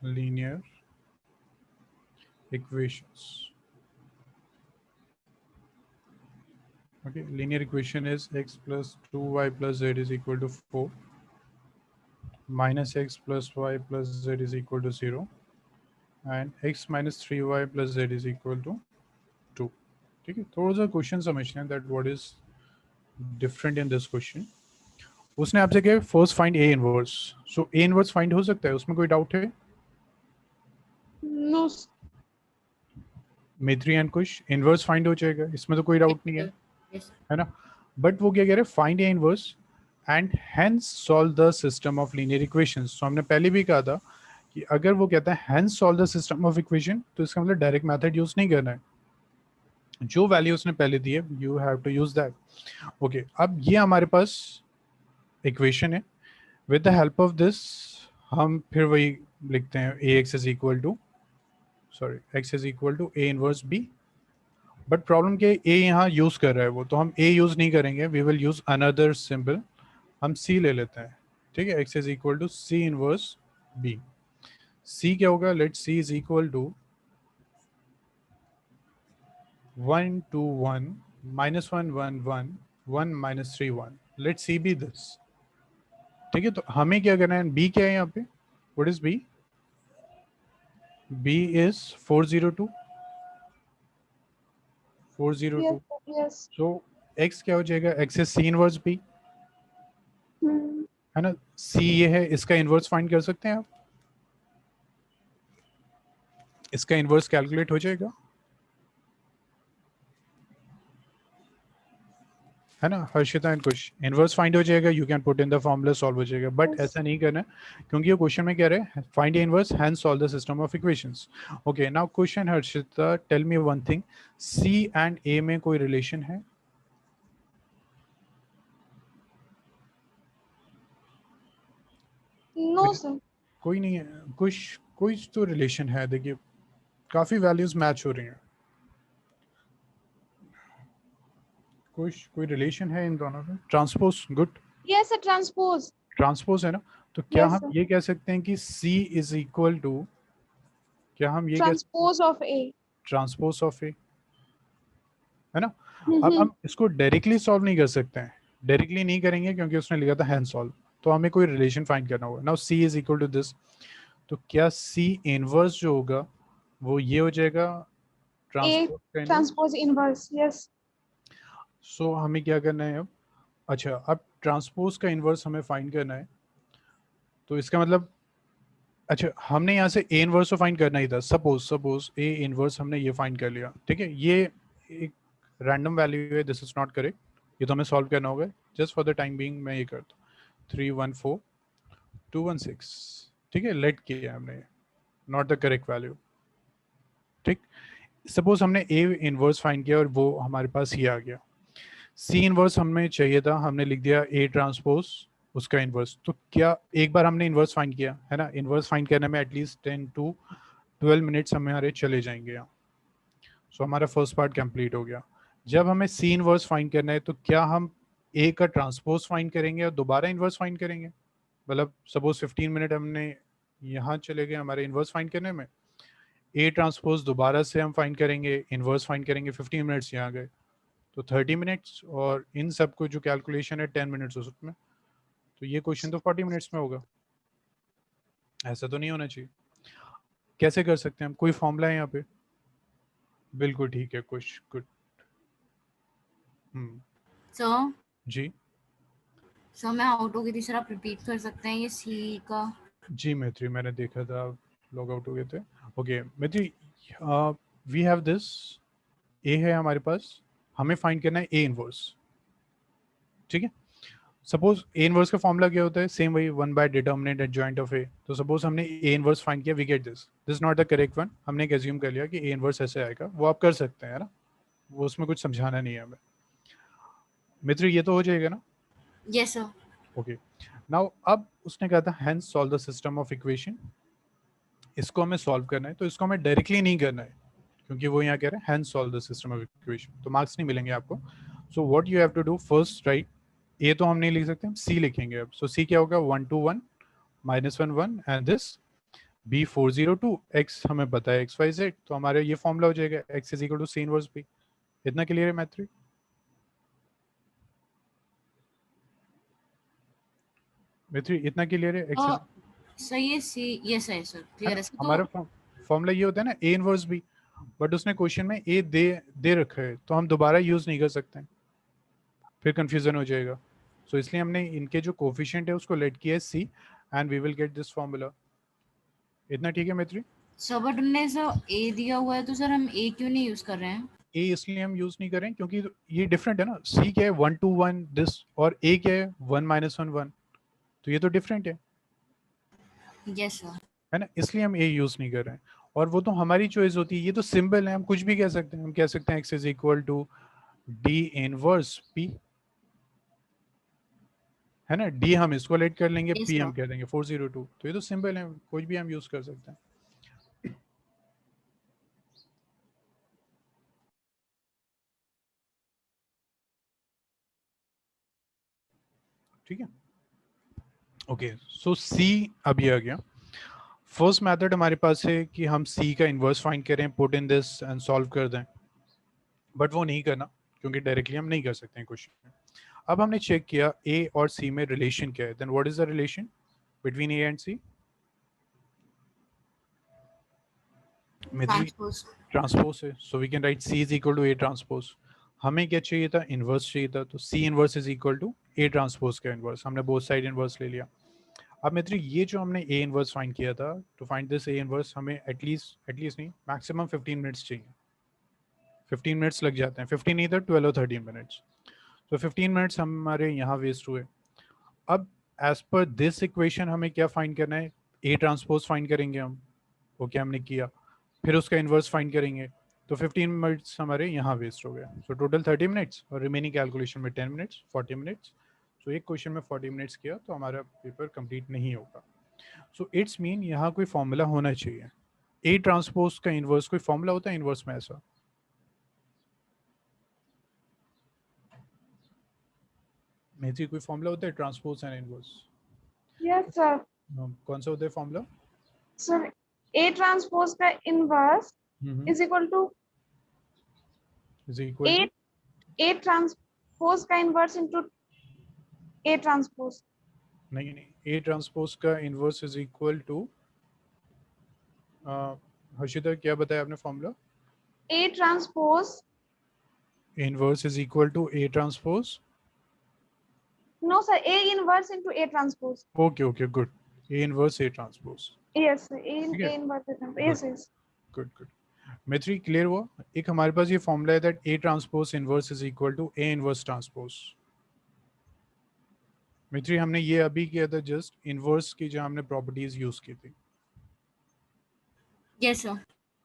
linear equations. Okay, linear equation is x plus 2y plus z is equal to 4 minus x plus y plus z is equal to 0 and x minus 3y plus z is equal to 2। ठीक है, थोड़ा सा question समझते हैं that what is different in this question. उसने आपसे कहा first find A inverse. So A inverse find हो सकता है, उसमें कोई डाउट है? नो। मेथ्री एंड कुछ इनवर्स फाइंड हो जाएगा, इसमें तो कोई डाउट नहीं है, यस। है ना। बट वो क्या कह रहे हैं, find A inverse and hence solve the system of linear equations. तो हमने पहले भी कहा था कि अगर वो कहता है hence solve the system of equation, तो इसका मतलब डायरेक्ट मेथड यूज नहीं करना है। जो वैल्यू उसने पहले दी है you have to use that. Okay, अब ये हमारे पास इक्वेशन है। With the help of this हम फिर वही लिखते हैं, A X is equal to X is equal to A inverse B. But problem क्या है, ए यहाँ यूज कर रहा है वो, तो हम ए यूज नहीं करेंगे, we will use another symbol. हम सी ले लेते हैं। ठीक है, X is equal to C inverse B. C क्या होगा, let C is equal to 1 2 1 -1 1 1 1 -3 1। Let C be this. ठीक है, तो हमें क्या करना है, बी क्या है यहाँ पे, what is B? B is 402 402। Yes. So x क्या हो जाएगा, x is C inverse B, है ना। सी ये है, इसका इनवर्स फाइंड कर सकते हैं आप, इसका इनवर्स कैलकुलेट हो जाएगा, है ना। हर्षिता एंड कुछ इनवर्स फाइंड हो जाएगा, you can put in the formula, solve हो जाएगा। बट ऐसा नहीं करना है, क्योंकि ये क्वेश्चन में कह रहे हैं find A inverse hence solve the system of equations. Okay, now question Harshita, tell me one thing, C and A में कोई रिलेशन है? No sir. कोई नहीं है, कोई तो रिलेशन है। देखिए काफी वैल्यूज मैच हो रही हैं, कोई रिलेशन है इन दोनों में। Transpose, good. Yes sir, transpose. Transpose है ना, तो क्या यस हम सर, ये कह सकते हैं कि C इज इक्वल टू, क्या हम ये कह सकते हैं transpose of A. Transpose of A, है ना। अब हम इसको डायरेक्टली सॉल्व नहीं कर सकते हैं, डायरेक्टली नहीं करेंगे क्योंकि उसने लिखा था हैंड सॉल्व, तो हमें कोई रिलेशन फाइंड करना होगा। Now C is equal to this, तो क्या C इनवर्स जो होगा वो ये हो जाएगा ए ट्रांसपोज का inverse. Transpose inverse, yes. So हमें क्या करना है अब, अच्छा अब ट्रांसपोज का इनवर्स हमें फाइंड करना है, तो इसका मतलब, अच्छा हमने यहाँ से ए इनवर्स तो फाइंड करना ही था। सपोज ए इनवर्स हमने ये फाइंड कर लिया, ठीक है, ये एक रैंडम वैल्यू है, दिस इज नॉट करेक्ट, ये तो हमें सॉल्व करना होगा। Just for the time being मैं ये करता हूँ 314216, ठीक है, लेट किया हमने, नॉट द करेक्ट वैल्यू, ठीक। सपोज हमने ए इनवर्स फाइंड किया और वो हमारे पास ये आ गया। सी इनवर्स हमें चाहिए था, हमने लिख दिया ए ट्रांसपोज उसका इनवर्स। तो क्या एक बार हमने इनवर्स फाइंड किया है ना, इनवर्स फाइंड करने में एटलीस्ट 10 to 12 मिनट्स हमारे चले जाएंगे यहाँ। सो हमारा फर्स्ट पार्ट कंप्लीट हो गया। जब हमें सी इनवर्स फाइंड करना है तो क्या हम ए का ट्रांसपोज फाइंड करेंगे और दोबारा इनवर्स फाइंड करेंगे, मतलब सपोज 15 मिनट हमने यहाँ चले गए हमारे इनवर्स फाइंड करने में, ए ट्रांसपोज दोबारा से हम फाइंड करेंगे, इनवर्स फाइंड करेंगे, 15 मिनट्स यहाँ गए, तो 30 मिनट्स, और इन सब को जो कैलकुलेशन है 10 मिनट्स उसमें, तो ये क्वेश्चन तो 40 मिनट्स में होगा। ऐसा तो नहीं होना चाहिए। कैसे कर सकते हैं हम, कोई फॉर्मूला है यहाँ पे? बिल्कुल ठीक है, कुछ गुड। सर जी सर मैं ऑटो की तरह रिपीट कर सकते हैं ये सी का? जी मैत्री, मैंने देखा था लॉग आउट हो गए थे। ओके मैत्री, वी हैव दिस, ए है हमारे पास, हमें फाइंड करना है ए इनवर्स, ठीक है। सपोज ए इनवर्स का फॉर्मूला क्या होता है, सेम वही 1/डिटर्मिनेंट एडजॉइंट ऑफ ए। तो सपोज हमने ए इनवर्स फाइंड किया, we get this not the correct one, हमने एक एज्यूम कर लिया कि ए इनवर्स ऐसे आएगा, वो आप कर सकते हैं, है ना, वो उसमें कुछ समझाना नहीं है हमें। मित्र ये तो हो जाएगा ना? Yes sir. ओके, नाउ अब उसने कहा था hence solve the system of equation, इसको हमें सॉल्व करना है, तो इसको हमें डायरेक्टली नहीं करना है क्योंकि वो यहाँ कह रहे हैं hence solve the system of equation, तो मार्क्स नहीं मिलेंगे आपको। So what you have to do first, right, A तो हम नहीं लिख सकते, हम सी लिखेंगे अब। सो सी क्या होगा, 1 2 1 -1 1 एंड दिस B402, x हमें पता है XYZ, तो हमारे ये फॉर्मूला हो जाएगा x is equal to C inverse B। इतना क्लियर है मैथ्री? मैथ्री इतना क्लियर है? x सर ये सी, यस है सर, क्लियर है सर। हमारा तो फॉर्मूला ये होता है ना a इनवर्स B, बट उसने क्वेश्चन में a दे रखा है, तो हम दोबारा यूज नहीं कर सकते हैं, फिर कंफ्यूजन हो जाएगा। सो इसलिए हमने इनके जो कोफिशिएंट है उसको लेट किया है C, and we will get this formula. इतना ठीक है मैथ्री? सर बट हमने सर ए दिया हुआ है, तो सर हम ए क्यों नहीं यूज कर रहे हैं? ए इसलिए हम यूज नहीं करें क्योंकि ये डिफरेंट है ना, सी क्या है 1 2 1 दिस, और ए क्या है 1 - 1 1, तो ये तो डिफरेंट है यस सर। है ना, इसलिए हम ए यूज नहीं कर रहे हैं। और वो तो हमारी चॉइस होती है, ये तो सिंबल है, हम कुछ भी कह सकते हैं, हम कह सकते हैं x is equal to D inverse P, है ना, डी हम इसको लेट कर लेंगे, यस पी हम सर। कह देंगे 402, तो ये तो सिंबल है, कुछ भी हम यूज कर सकते हैं। ठीक है, ओके, सो सी अब ये आ गया। फर्स्ट मेथड हमारे पास है कि हम सी का इनवर्स फाइंड करें, put in this and solve कर दें, बट वो नहीं करना क्योंकि डायरेक्टली हम नहीं कर सकते हैं क्वेश्चन में। अब हमने चेक किया ए और सी में रिलेशन क्या है, then what is the relation between A and C? Maitri transpose. Transpose है, so we can write C is equal to A transpose. हमें क्या चाहिए था, इनवर्स चाहिए था, तो C inverse is equal to A transpose का इनवर्स, हमने बोथ साइड इनवर्स ले लिया। अब मित्र ये जो हमने ए इनवर्स फाइंड किया था, to find this A inverse हमें एटलीस्ट नहीं, मैक्सिमम 15 मिनट्स चाहिए, 15 मिनट्स लग जाते हैं, 15 नहीं था 12 और 13 मिनट्स, तो 15 मिनट्स हमारे यहाँ वेस्ट हुए। अब एज पर दिस इक्वेशन हमें क्या फाइंड करना है, ए ट्रांसपोज फाइंड करेंगे हम, वो क्या हमने किया, फिर उसका इन्वर्स फाइंड करेंगे, तो 15 मिनट्स हमारे यहाँ वेस्ट हो गया। सो टोटल 30 मिनट्स और रिमेनिंग कैलकुलेशन में 10 मिनट्स, 40 मिनट्स। सो एक क्वेश्चन में 40 मिनट्स किया तो हमारा पेपर कंप्लीट नहीं होगा। सो इट्स मीन यहाँ कोई फॉर्मूला होना चाहिए। ए ट्रांसपोज का इनवर्स कोई फॉर्मूला होता है इनवर्स में ऐसा? मेथी कोई फॉर्मूला होता है transpose and inverse? Yes sir. कौन सा होता है फॉर्मूला? सर ए ट्रांसपोज का inverse is equal to is equal to A transpose का इनवर्स इनटू ए ट्रांसपोज। नहीं नहीं, ए ट्रांसपोज का inverse is equal to, Harshita क्या बताया आपने formula? A transpose. Inverse is equal to A transpose. No sir, A inverse into A transpose. Okay okay good, A inverse A transpose. Yes ए ठीक है, inverse A transpose. Yes yes good good. Maitri clear हुआ? एक हमारे पास ये formula है that A transpose inverse is equal to A inverse transpose. Maitri हमने ये अभी किया था जस्ट इनवर्स की, जहां हमने प्रॉपर्टीज यूज की थी। Yes sir.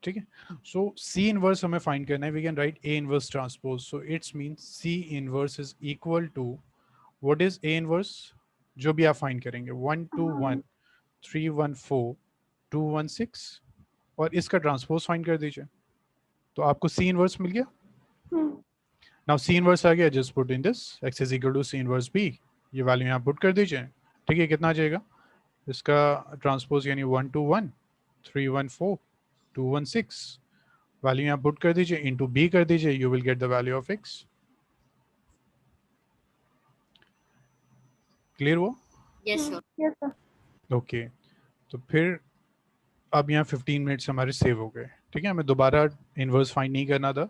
ठीक है, सो सी इनवर्स हमें फाइंड करना है। We can write A inverse transpose, so it's mean C inverse is equal to what is A inverse, जो भी आप फाइंड करेंगे 1 2 1 3 1 4 2 1 6, और इसका ट्रांसपोज फाइंड कर दीजिए, तो आपको सी इनवर्स मिल गया। नाउ सी इनवर्स आ गया, just put in this x is equal to C inverse b, ये वैल्यू यहाँ पुट कर दीजिए। ठीक है, कितना आ जाएगा इसका ट्रांसपोज, यानी 1 2 1 3 1 4 2 1 6, वैल्यू यहाँ पुट कर दीजिए, इनटू b कर दीजिए, you will get the value of x। Clear हुआ? Yes sir. Yes sir. Okay, तो फिर अब यहाँ 15 मिनट्स हमारे सेव हो गए। ठीक है, हमें दोबारा इनवर्स फाइंड नहीं करना था,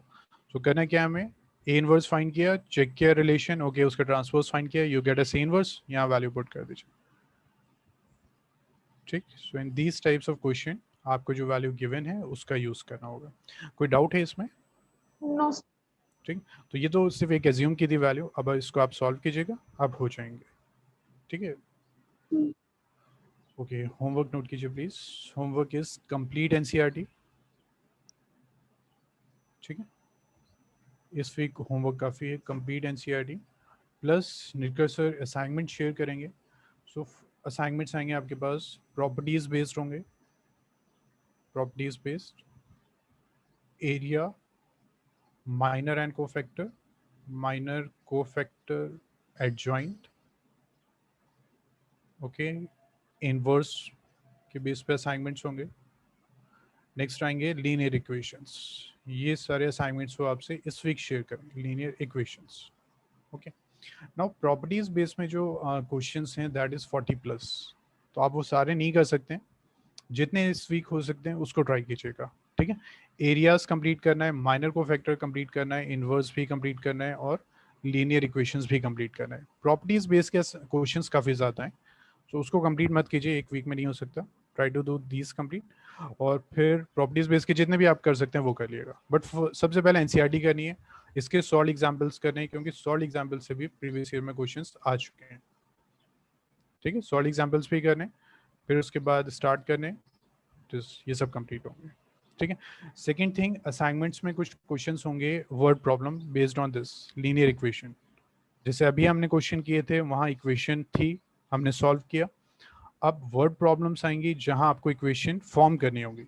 तो करना क्या, हमें ए इनवर्स फाइंड किया, चेक किया रिलेशन, ओके उसका ट्रांसपोज फाइंड किया, you get A C inverse, यहाँ वैल्यू पुट कर दीजिए। ठीक, so in these types of question आपको जो वैल्यू गिवन है उसका यूज करना होगा। कोई डाउट है इसमें? नो। ठीक, तो ये तो सिर्फ एक एज्यूम की थी वैल्यू, अब इसको आप सॉल्व कीजिएगा, अब हो जाएंगे। ठीक है, ओके, होमवर्क नोट कीजिए please. Homework is complete NCERT. ठीक है, इस वीक होमवर्क काफ़ी है, कंप्लीट एनसीईआरटी प्लस निकर सर असाइनमेंट शेयर करेंगे। सो असाइनमेंट्स आएंगे आपके पास, प्रॉपर्टीज बेस्ड होंगे, properties based, area, minor and cofactor, minor cofactor adjoint, okay, inverse के बेस पे असाइनमेंट्स होंगे। नेक्स्ट आएंगे लीनियर इक्वेशंस, ये सारे असाइनमेंट्स वो आपसे इस वीक शेयर करेंगे, linear equations. Okay, now properties base में जो क्वेश्चंस हैं दैट इज 40+, तो आप वो सारे नहीं कर सकते हैं, जितने इस वीक हो सकते हैं उसको ट्राई कीजिएगा। ठीक है, एरियाज कंप्लीट करना है, माइनर को फैक्टर कंप्लीट करना है, इनवर्स भी कंप्लीट करना है, और लीनियर इक्वेशंस भी कंप्लीट करना है। प्रॉपर्टीज बेस के क्वेश्चंस काफ़ी ज़्यादा हैं, तो उसको कंप्लीट मत कीजिए, एक वीक में नहीं हो सकता, try to do these complete, और फिर प्रॉपर्टीज बेस के जितने भी आप कर सकते हैं वो कर लिएगा। बट सबसे पहले एनसीईआरटी करनी है, इसके सॉल्व एग्जाम्पल्स करने हैं, क्योंकि सॉल्व एग्जाम्पल से भी प्रीवियस ईयर में क्वेश्चंस आ चुके हैं। ठीक है, सॉल्व एग्जाम्पल्स भी करने, फिर उसके बाद स्टार्ट करने, तो ये सब कंप्लीट होंगे। ठीक है, सेकेंड थिंग, असाइनमेंट्स में कुछ क्वेश्चंस होंगे word problem based on this linear equation. जैसे अभी हमने क्वेश्चन किए थे, वहाँ इक्वेशन थी, हमने सॉल्व किया। अब वर्ड प्रॉब्लम्स आएंगी जहां आपको इक्वेशन फॉर्म करनी होगी,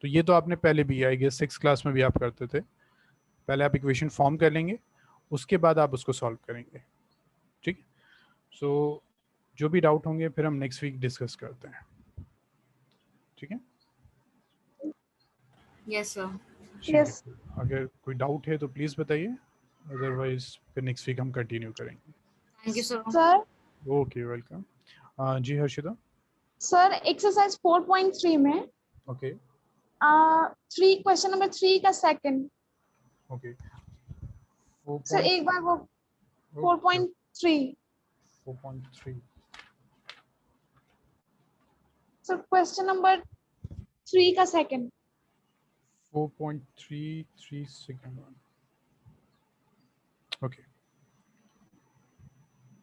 तो ये तो आपने पहले भी, आई गेस 6th क्लास में भी आप करते थे, पहले आप इक्वेशन फॉर्म कर लेंगे, उसके बाद आप उसको सॉल्व करेंगे। ठीक है, सो जो भी डाउट होंगे फिर हम नेक्स्ट वीक डिस्कस करते हैं। ठीक है, यस सर। यस अगर कोई डाउट है तो प्लीज़ बताइए, अदरवाइज फिर नेक्स्ट वीक हम कंटिन्यू करेंगे। Thank you sir. Sir. Okay, welcome. जी हर्षिता। सर एक्सरसाइज 4.3 में ओके 3 क्वेश्चन नंबर 3 का सेकंड। ओके, सर एक बार वो 4.3 4.3 सर क्वेश्चन नंबर 3 का second. 4.33 second one. Okay.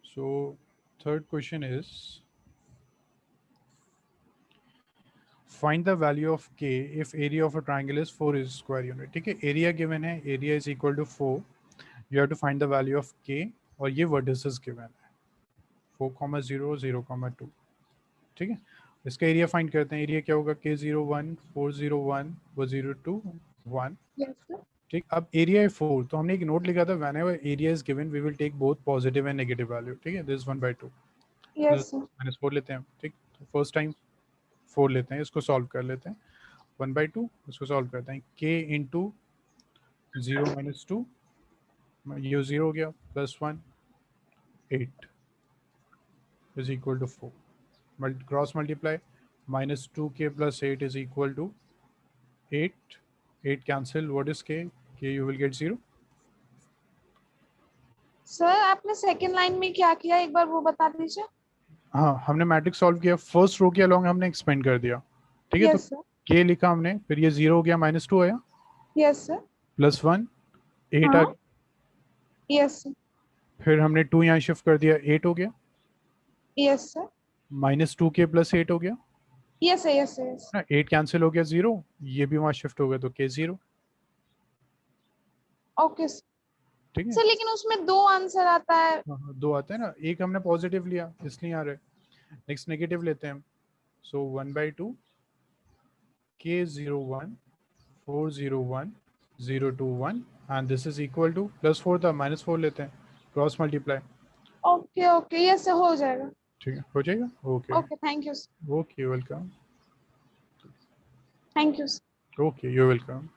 So third question is find the value of k if area of a triangle is 4 is square unit. ठीक है, area given है, area is equal to 4. You have to find the value of k, और ये vertices given है 4, 0, 0, 2. ठीक है, इसका area find करते हैं। एरिया क्या होगा, K01 401 102 1। Yes sir. ठीक, अब एरिया है 4, तो हमने एक नोट लिखा था, whenever area is given we will take both positive and negative value. ठीक है, दिस 1/2 यस सर। -4 लेते हैं। ठीक, तो फर्स्ट टाइम 4 लेते हैं, इसको सॉल्व कर लेते हैं। 1/2 इसको सॉल्व करते हैं, K इंटू 0 - 2, ये 0 हो गया, +1 8 is equal to 4। Cross multiply, -2K + 8 is equal to 8। 8 cancel, what is K? K you will get 0। Sir आपने सेकंड लाइन में क्या किया, एक बार वो बता दीजिए। हाँ, हमने मैट्रिक्स सॉल्व किया, फर्स्ट रो के अलोंग हमने एक्सपेंड कर दिया। ठीक है, तो यस सर। K लिखा हमने, फिर ये 0 हो गया, -2 आया, यस सर। +1 8 आ हाँ। गया, यस सर। फिर हमने 2 यहाँ शिफ्ट कर दिया, 8 हो गया, यस सर। -2K + 8 हो गया yes sir. Yes sir. Yes. ना, 8 कैंसिल हो गया, 0, ये भी वहाँ शिफ्ट हो गया, तो K 0। Okay sir. ठीक है, सर लेकिन उसमें 2 आंसर आता है। हाँ हाँ, 2 आते हैं ना, एक हमने पॉजिटिव लिया इसलिए आ रहा है। नेक्स्ट नेगेटिव लेते हैं हम, so 1/2 K01 401 021 and this is equal to, +4 था, -4 लेते हैं, cross multiply. Okay okay, yes sir, हो जाएगा। ठीक है, हो जाएगा, okay okay, thank you sir. Okay, welcome, thank you sir. Okay, you welcome.